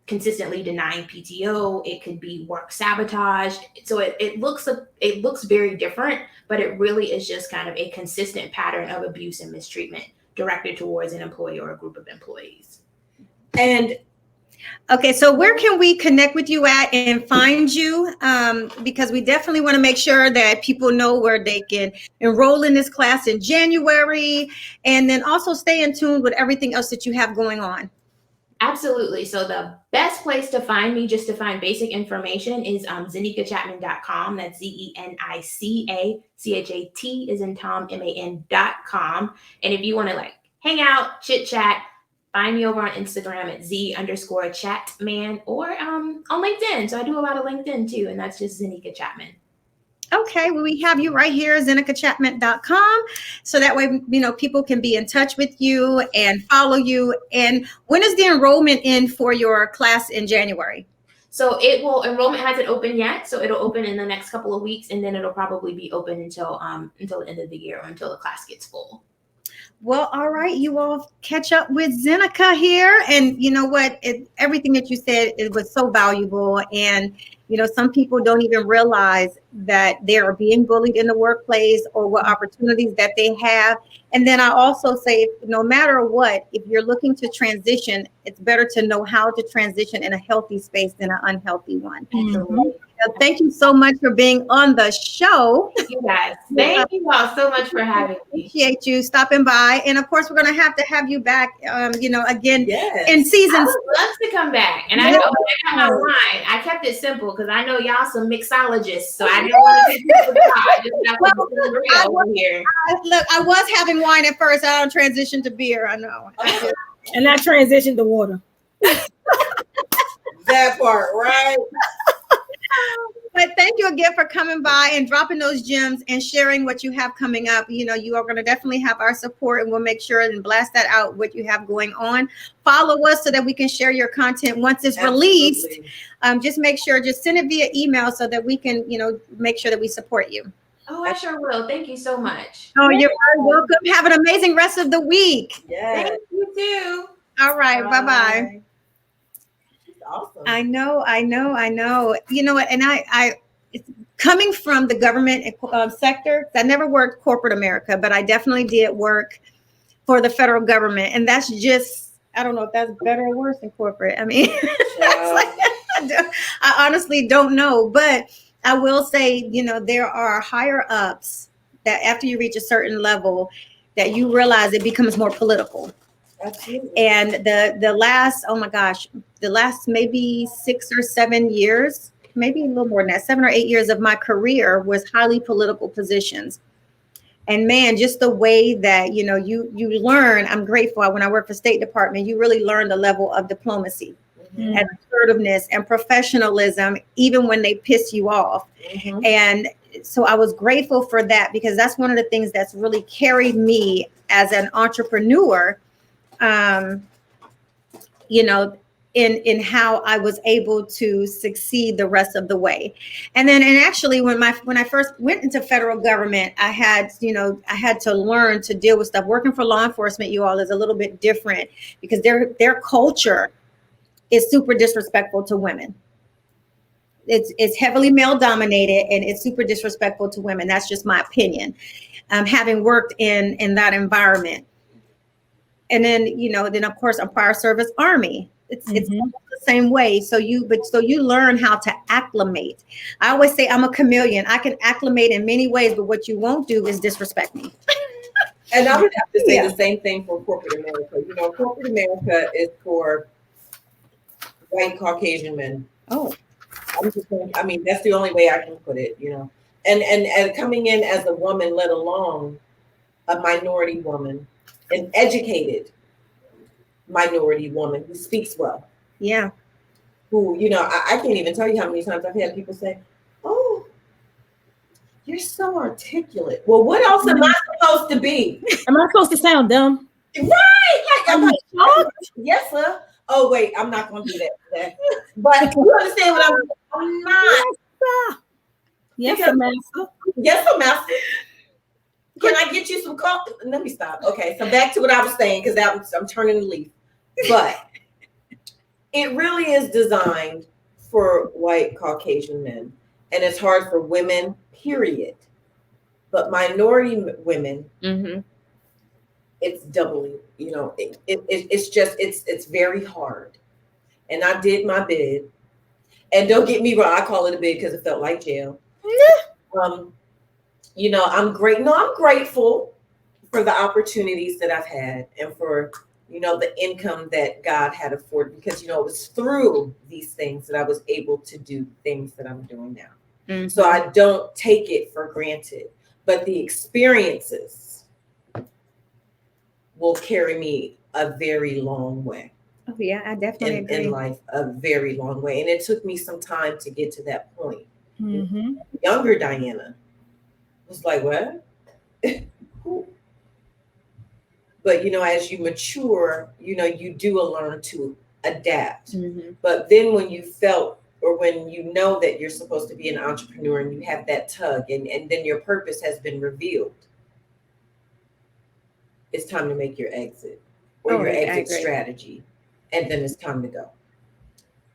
consistently denying PTO. It could be work sabotage. So it looks very different, but it really is just kind of a consistent pattern of abuse and mistreatment directed towards an employee or a group of employees. And okay, so where can we connect with you at and find you? Because we definitely want to make sure that people know where they can enroll in this class in January, and then also stay in tune with everything else that you have going on. Absolutely. So the best place to find me, just to find basic information, is zenicachatman.com. That's ZENICACHAT is in Tom, MAN.com. And if you want to like hang out, chit chat, find me over on Instagram at Z_Chatman, or on LinkedIn. So I do a lot of LinkedIn too, and that's just Zenica Chatman. Okay, well, we have you right here, zenicachatman.com. So that way, people can be in touch with you and follow you. And when is the enrollment in for your class in January? So enrollment hasn't opened yet. So it'll open in the next couple of weeks, and then it'll probably be open until the end of the year, or until the class gets full. Well, all right, you all catch up with Zenica here. And you know what? Everything that you said, it was so valuable. And, some people don't even realize that they are being bullied in the workplace, or what opportunities that they have. And then I also say, no matter what, if you're looking to transition, it's better to know how to transition in a healthy space than an unhealthy one. Mm-hmm. So thank you so much for being on the show. Thank you guys. Thank you all so much for having me. Appreciate you stopping by. And of course, we're going to have you back, again in season. I would love to come back. And I got my wine. I kept it simple because I know y'all some mixologists. So I didn't want to take people to real here. Look, I was having wine at first. I don't transition to beer. I know. And I transitioned to water. That part, right? But thank you again for coming by and dropping those gems and sharing what you have coming up. You are going to definitely have our support, and we'll make sure and blast that out, what you have going on. Follow us so that we can share your content once it's released. Just make sure, just send it via email so that we can, make sure that we support you. Oh, I sure will. Thank you so much. Oh, you're very welcome. Have an amazing rest of the week. Yes. Thank you too. All right. Bye-bye. Awesome. I know. You know what? And I it's coming from the government sector. I never worked corporate America, but I definitely did work for the federal government. And that's just, I don't know if that's better or worse than corporate. I mean, I honestly don't know. But I will say, there are higher ups that after you reach a certain level, that you realize it becomes more political. Absolutely. And the last maybe 6 or 7 years, maybe a little more than that, 7 or 8 years of my career was highly political positions. And man, just the way that, you learn, I'm grateful. When I worked for State Department, you really learn the level of diplomacy and assertiveness and professionalism, even when they piss you off. Mm-hmm. And so I was grateful for that, because that's one of the things that's really carried me as an entrepreneur, in how I was able to succeed the rest of the way. And actually when I first went into federal government, I had to learn to deal with stuff. Working for law enforcement, you all, is a little bit different, because their culture is super disrespectful to women. It's heavily male dominated, and it's super disrespectful to women. That's just my opinion. Having worked in that environment. And then of course, a prior service Army. It's the same way. So you learn how to acclimate. I always say I'm a chameleon. I can acclimate in many ways, but what you won't do is disrespect me. And I would have to say the same thing for corporate America. Corporate America is for white Caucasian men. Oh, I mean, that's the only way I can put it, and coming in as a woman, let alone a minority woman, an educated minority woman who speaks well. yeah. Who, I can't even tell you how many times I've had people say, "Oh, you're so articulate." Well, what else am I supposed to be? Am I supposed to sound dumb? Right? Like, I'm yes, sir. Oh, wait, I'm not going to do that today. But you understand what I'm not. Yes, sir, master. Yes, sir, master. Can I get you some coffee? Let me stop. Okay, so back to what I was saying, because I'm turning the leaf. But it really is designed for white Caucasian men, and it's hard for women, period. But minority women, it's doubly, it's very hard. And I did my bid. And don't get me wrong, I call it a bid because it felt like jail. I'm grateful for the opportunities that I've had and for, the income that God had afforded, because, it was through these things that I was able to do things that I'm doing now. So I don't take it for granted, but the experiences will carry me a very long way. Oh yeah, I definitely agree. In life, a very long way. And it took me some time to get to that point. Younger Diana was like, what? But, as you mature, you do learn to adapt. But then when you felt, or when you know that you're supposed to be an entrepreneur and you have that tug, and then your purpose has been revealed, it's time to make your exit or your exit strategy. And then it's time to go,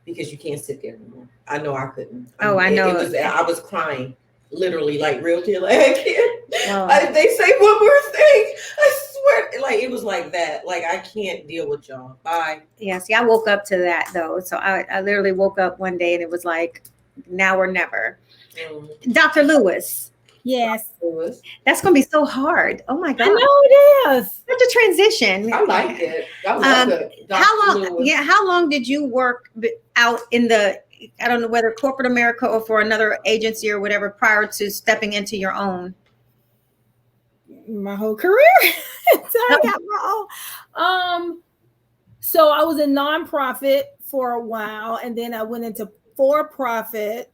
because you can't sit there anymore. I know I couldn't. I know. I was crying, literally, like real tears. Like, I can't. They say one more thing. I swear, like it was like that. Like, I can't deal with y'all. Bye. Yeah. See, I woke up to that though. So I literally woke up one day and it was like, now or never. Dr. Lewis. Yes. That's going to be so hard. Oh my God. I know it is. Such a transition. I like it. I love it. How long did you work out in the, I don't know whether corporate America or for another agency or whatever, prior to stepping into your own? My whole career. I got my own. So I was a nonprofit for a while, and then I went into for-profit,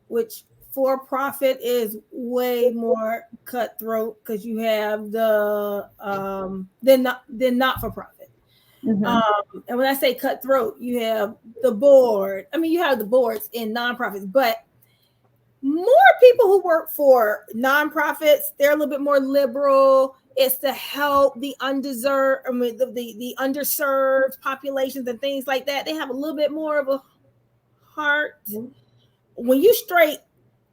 which for-profit is way more cutthroat because you have the then not-for-profit. And when I say cutthroat, you have the board. I mean, you have the boards in nonprofits, but more people who work for nonprofits, they're a little bit more liberal. It's to help the undeserved, the underserved populations and things like that. They have a little bit more of a heart. When you straight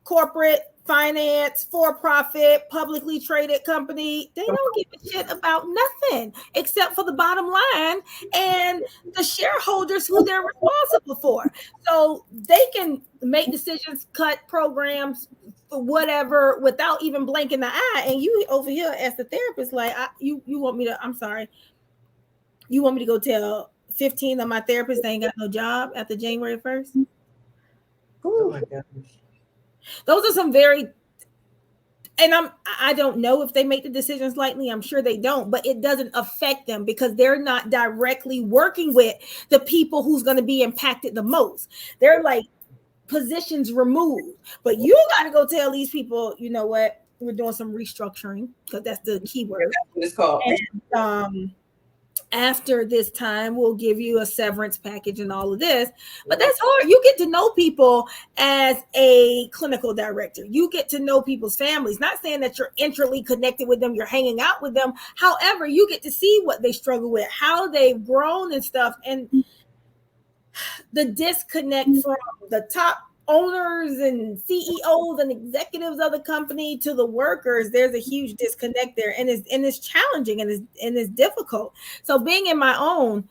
corporate, finance, for-profit, publicly traded company, they don't give a shit about nothing except for the bottom line and the shareholders who they're responsible for. So they can make decisions, cut programs, whatever, without even blinking the eye. And you over here as the therapist, like, you want me to, I'm sorry, you want me to go tell 15 of my therapists they ain't got no job after January 1st? Oh my gosh. Those are some very, and I don't know if they make the decisions lightly. I'm sure they don't, but it doesn't affect them because they're not directly working with the people who's going to be impacted the most. They're like positions removed, but you got to go tell these people, you know what, we're doing some restructuring, because that's the key word. That's what it's called. And, after this time, we'll give you a severance package and all of this. But that's hard. You get to know people as a clinical director. You get to know people's families. Not saying that you're intricately connected with them, you're hanging out with them. However, you get to see what they struggle with, how they've grown and stuff. And the disconnect from the top owners and CEOs and executives of the company to the workers, there's a huge disconnect there, and it's challenging and it's difficult. So being in my own,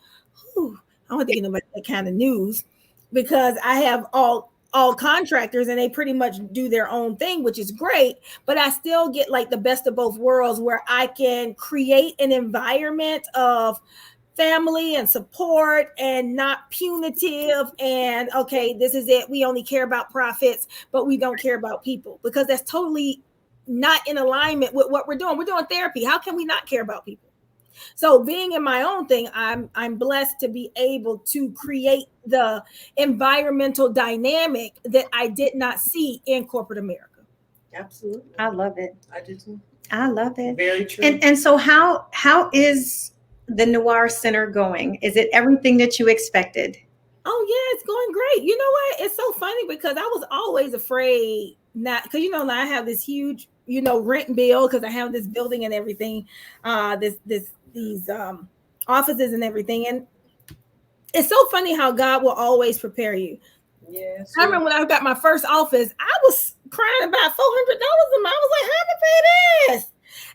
I don't have to get about that kind of news, because I have all contractors and they pretty much do their own thing, which is great, but I still get like the best of both worlds where I can create an environment of family and support and not punitive and okay, this is it. We only care about profits, but we don't care about people, because that's totally not in alignment with what we're doing. We're doing therapy. How can we not care about people? So being in my own thing, I'm blessed to be able to create the environmental dynamic that I did not see in corporate America. Absolutely. I love it. I do too. I love it. Very true. And so how is the Noir Center going? Is it everything that you expected? Oh yeah, it's going great. You know what? It's so funny because I was always afraid not, because I have this huge rent bill because I have this building and everything, these offices and everything, and it's so funny how God will always prepare you. Yes. I remember when I got my first office, I was crying about $400 a month. I was like, how to pay this?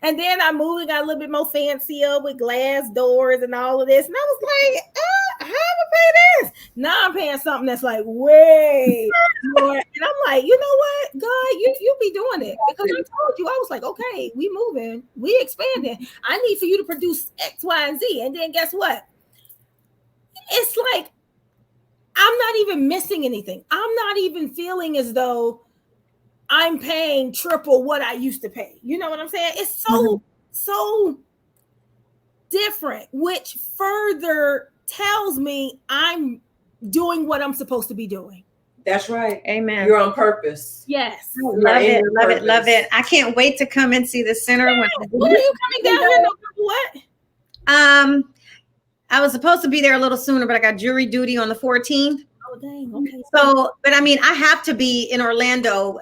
And then I moved and got a little bit more fancier with glass doors and all of this. And I was like, how to pay this? Now I'm paying something that's like way more. And I'm like, you know what, God, you be doing it. Because I told you, I was like, okay, we moving, we expanding. I need for you to produce X, Y, and Z. And then guess what? It's like, I'm not even missing anything. I'm not even feeling as though I'm paying triple what I used to pay. You know what I'm saying? It's so different, which further tells me I'm doing what I'm supposed to be doing. That's right. Amen. You're on purpose. Yes. Love it. I can't wait to come and see the center. Yeah. When are you coming down here? November what? I was supposed to be there a little sooner, but I got jury duty on the 14th. Oh, dang. Okay. So, but I mean, I have to be in Orlando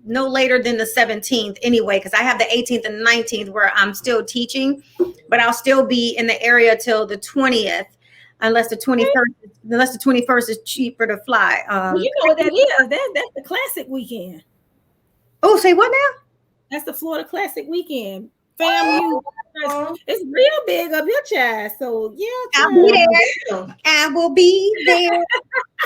no later than the 17th anyway, because I have the 18th and 19th where I'm still teaching, but I'll still be in the area till the 20th, unless the 21st is cheaper to fly. Well, you know what that is? That's the classic weekend. Oh, say what now? That's the Florida Classic weekend. It's real big up your chest. So yeah, I'll be there. I will be there.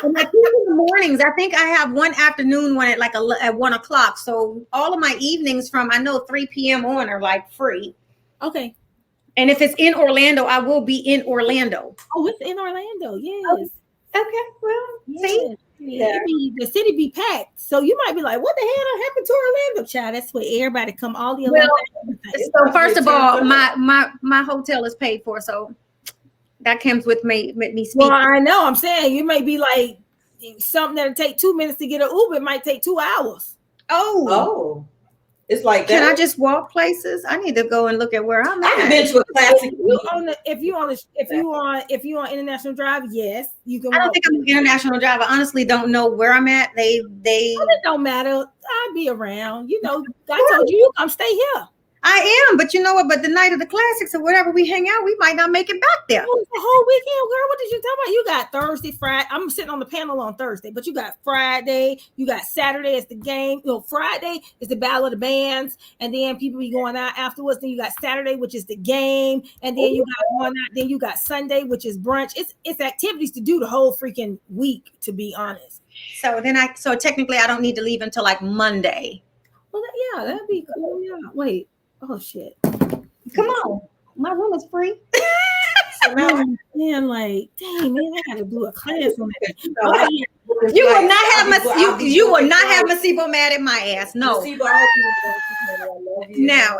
And I think in the mornings, I think I have one afternoon one at like at 1 o'clock. So all of my evenings from 3 p.m. on are like free. Okay. And if it's in Orlando, I will be in Orlando. Oh, it's in Orlando. Yes. Okay. Well, see. Yeah. The city be packed, so you might be like, "What the hell happened to Orlando, child?" That's where everybody come. All the so first of all, my hotel is paid for, so that comes with me speaking. Well, I know. I'm saying you may be like something that'll take 2 minutes to get an Uber. It might take 2 hours. Oh. It's like that. Can I just walk places? I need to go and look at where I'm at. I've been to a classic. If you on International Drive, yes, you can. I don't think I'm an International Drive. I honestly don't know where I'm at. It don't matter. I'll be around. I told you come stay here. I am, but you know what? But the night of the classics or whatever we hang out, we might not make it back there. Oh, the whole weekend, girl. What did you talk about? You got Thursday, Friday. I'm sitting on the panel on Thursday, but you got Friday. You got Saturday is the game. Friday is the Battle of the Bands, and then people be going out afterwards. Then you got Saturday, which is the game, and then you got going out. Then you got Sunday, which is brunch. It's activities to do the whole freaking week, to be honest. So technically, I don't need to leave until like Monday. Well, that'd be cool. Yeah. Wait. Oh shit! Come on, my room is free. Man, like, dang, man, I gotta do a class on that. You will not have you will not have Masibo mad at my ass. No. Now,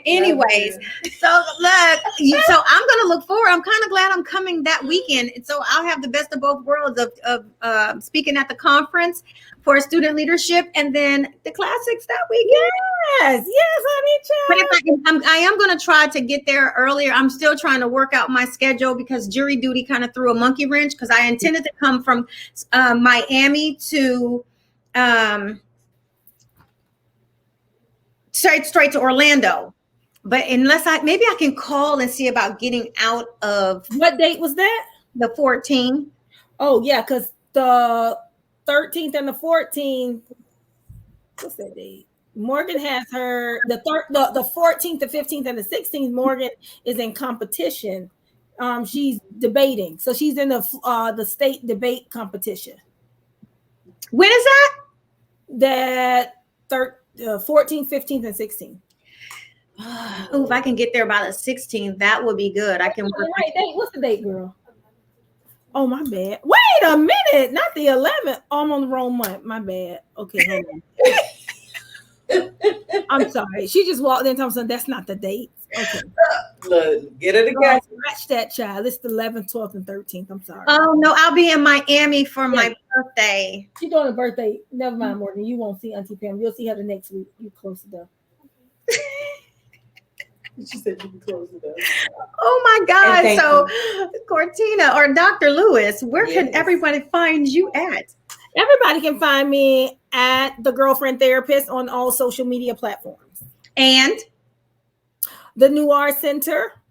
anyways, so look, so I'm gonna look forward. I'm kind of glad I'm coming that weekend, so I'll have the best of both worlds of speaking at the conference for student leadership, and then the classics that weekend. Yes, honey. But I am going to try to get there earlier. I'm still trying to work out my schedule because jury duty kind of threw a monkey wrench, because I intended to come from Miami to straight to Orlando. But maybe I can call and see about getting out of. What date was that? The 14th. Oh yeah, because the 13th and the 14th. What's that date? Morgan has her the 14th, the 15th, and the 16th. Morgan is in competition. She's debating, so she's in the state debate competition. When is that? That 14th, 15th, and 16th. Oh, if I can get there by the 16th, that would be good. I can work. Right date. What's the date, girl? Oh, my bad. Wait a minute. Not the 11th. Oh, I'm on the wrong month. My bad. Okay, hold on. I'm sorry. She just walked in and told me that's not the date. Okay. Look, get it together. Scratch that, child. It's the 11th, 12th, and 13th. I'm sorry. Oh, no, I'll be in Miami for my birthday. She's doing a birthday. Never mind, Morgan. You won't see Auntie Pam. You'll see her the next week. You close it up. She said you can close it up. Oh my God. So Cortina or Dr. Lewis, where can everybody find you at? Everybody can find me at The Girlfriend Therapist on all social media platforms. And The Noir Center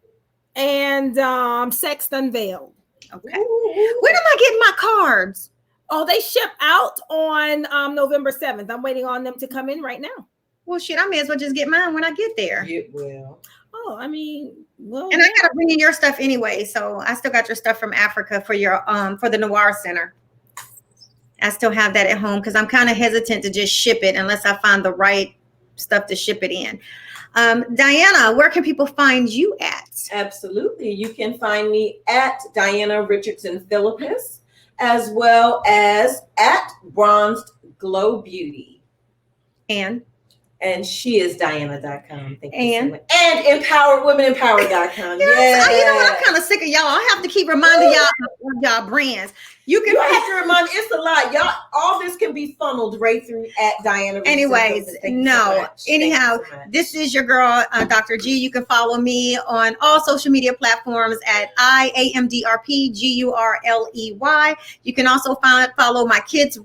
and Sex Unveiled. Okay. When am I getting my cards? Oh, they ship out on November 7th. I'm waiting on them to come in right now. Well, shit, I may as well just get mine when I get there. You will. Oh, I mean, well, and I gotta bring in your stuff anyway. So I still got your stuff from Africa for your for the Noir Center. I still have that at home because I'm kind of hesitant to just ship it unless I find the right stuff to ship it in. Diana, where can people find you at? Absolutely. You can find me at Diana Richardson Philippus, as well as at Bronzed Glow Beauty. And she is Diana.com. Thank you so much. And empoweredwomenempowered.com. Yes. You know what? I'm kind of sick of y'all. I have to keep reminding y'all of y'all brands. You have to remind, it's a lot. Y'all, all this can be funneled right through at Diana. Anyways, anyhow, this is your girl, Dr. G. You can follow me on all social media platforms at IAMDRPGURLEY. You can also follow my kids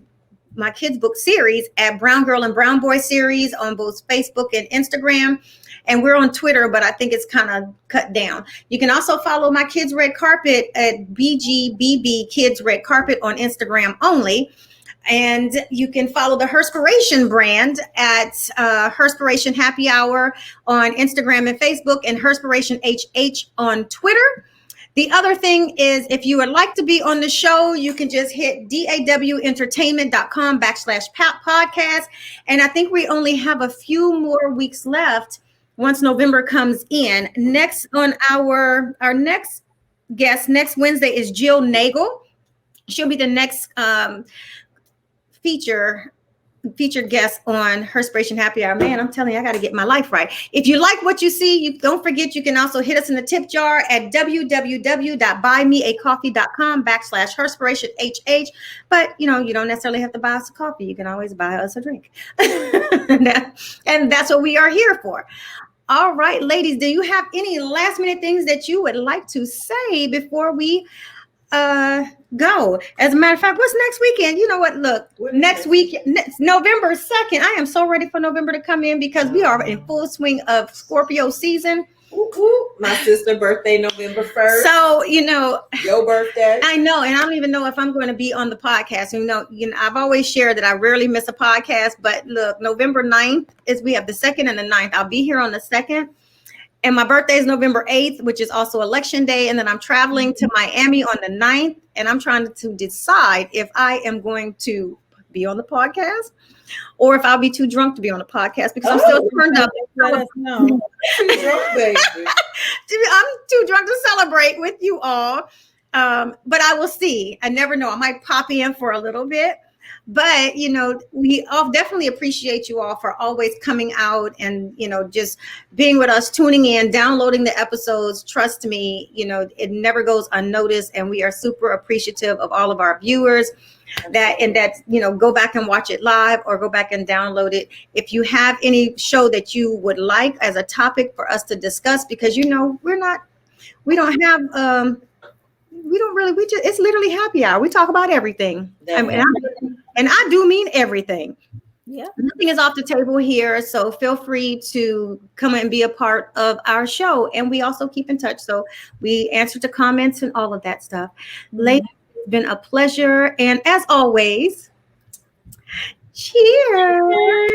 book series at Brown Girl and Brown Boy series on both Facebook and Instagram. And we're on Twitter, but I think it's kind of cut down. You can also follow my Kids Red Carpet at BGBB Kids Red Carpet on Instagram only. And you can follow the Herspiration brand at Herspiration Happy Hour on Instagram and Facebook, and Herspiration HH on Twitter. The other thing is, if you would like to be on the show, you can just hit dawentertainment.com/podcast. And I think we only have a few more weeks left once November comes in. Next on our next guest next Wednesday is Jill Nagel. She'll be the next featured guest on Herspiration Happy Hour. Man, I'm telling you, I got to get my life right. If you like what you see, you don't forget, you can also hit us in the tip jar at www.buymeacoffee.com/HerspirationHH. But, you don't necessarily have to buy us a coffee. You can always buy us a drink. And that's what we are here for. All right, ladies, do you have any last minute things that you would like to say before we go? As a matter of fact, what's next weekend? You know what? Look, next week, November 2nd. I am so ready for November to come in because we are in full swing of Scorpio season. My sister's birthday, November 1st. So, your birthday. I know, and I don't even know if I'm going to be on the podcast. I've always shared that I rarely miss a podcast, but look, November 9th we have the 2nd and the 9th. I'll be here on the 2nd. And my birthday is November 8th, which is also election day. And then I'm traveling to Miami on the 9th. And I'm trying to decide if I am going to be on the podcast or if I'll be too drunk to be on the podcast because I'm still turned up. Let us know. I'm too drunk to celebrate with you all. But I will see. I never know. I might pop in for a little bit. But, we all definitely appreciate you all for always coming out and, just being with us, tuning in, downloading the episodes. Trust me, it never goes unnoticed. And we are super appreciative of all of our viewers that go back and watch it live or go back and download it. If you have any show that you would like as a topic for us to discuss, because, it's literally happy hour. We talk about everything. And I do mean everything. Yeah. Nothing is off the table here. So feel free to come and be a part of our show. And we also keep in touch. So we answer to comments and all of that stuff. Ladies, it's been a pleasure. And as always, cheers.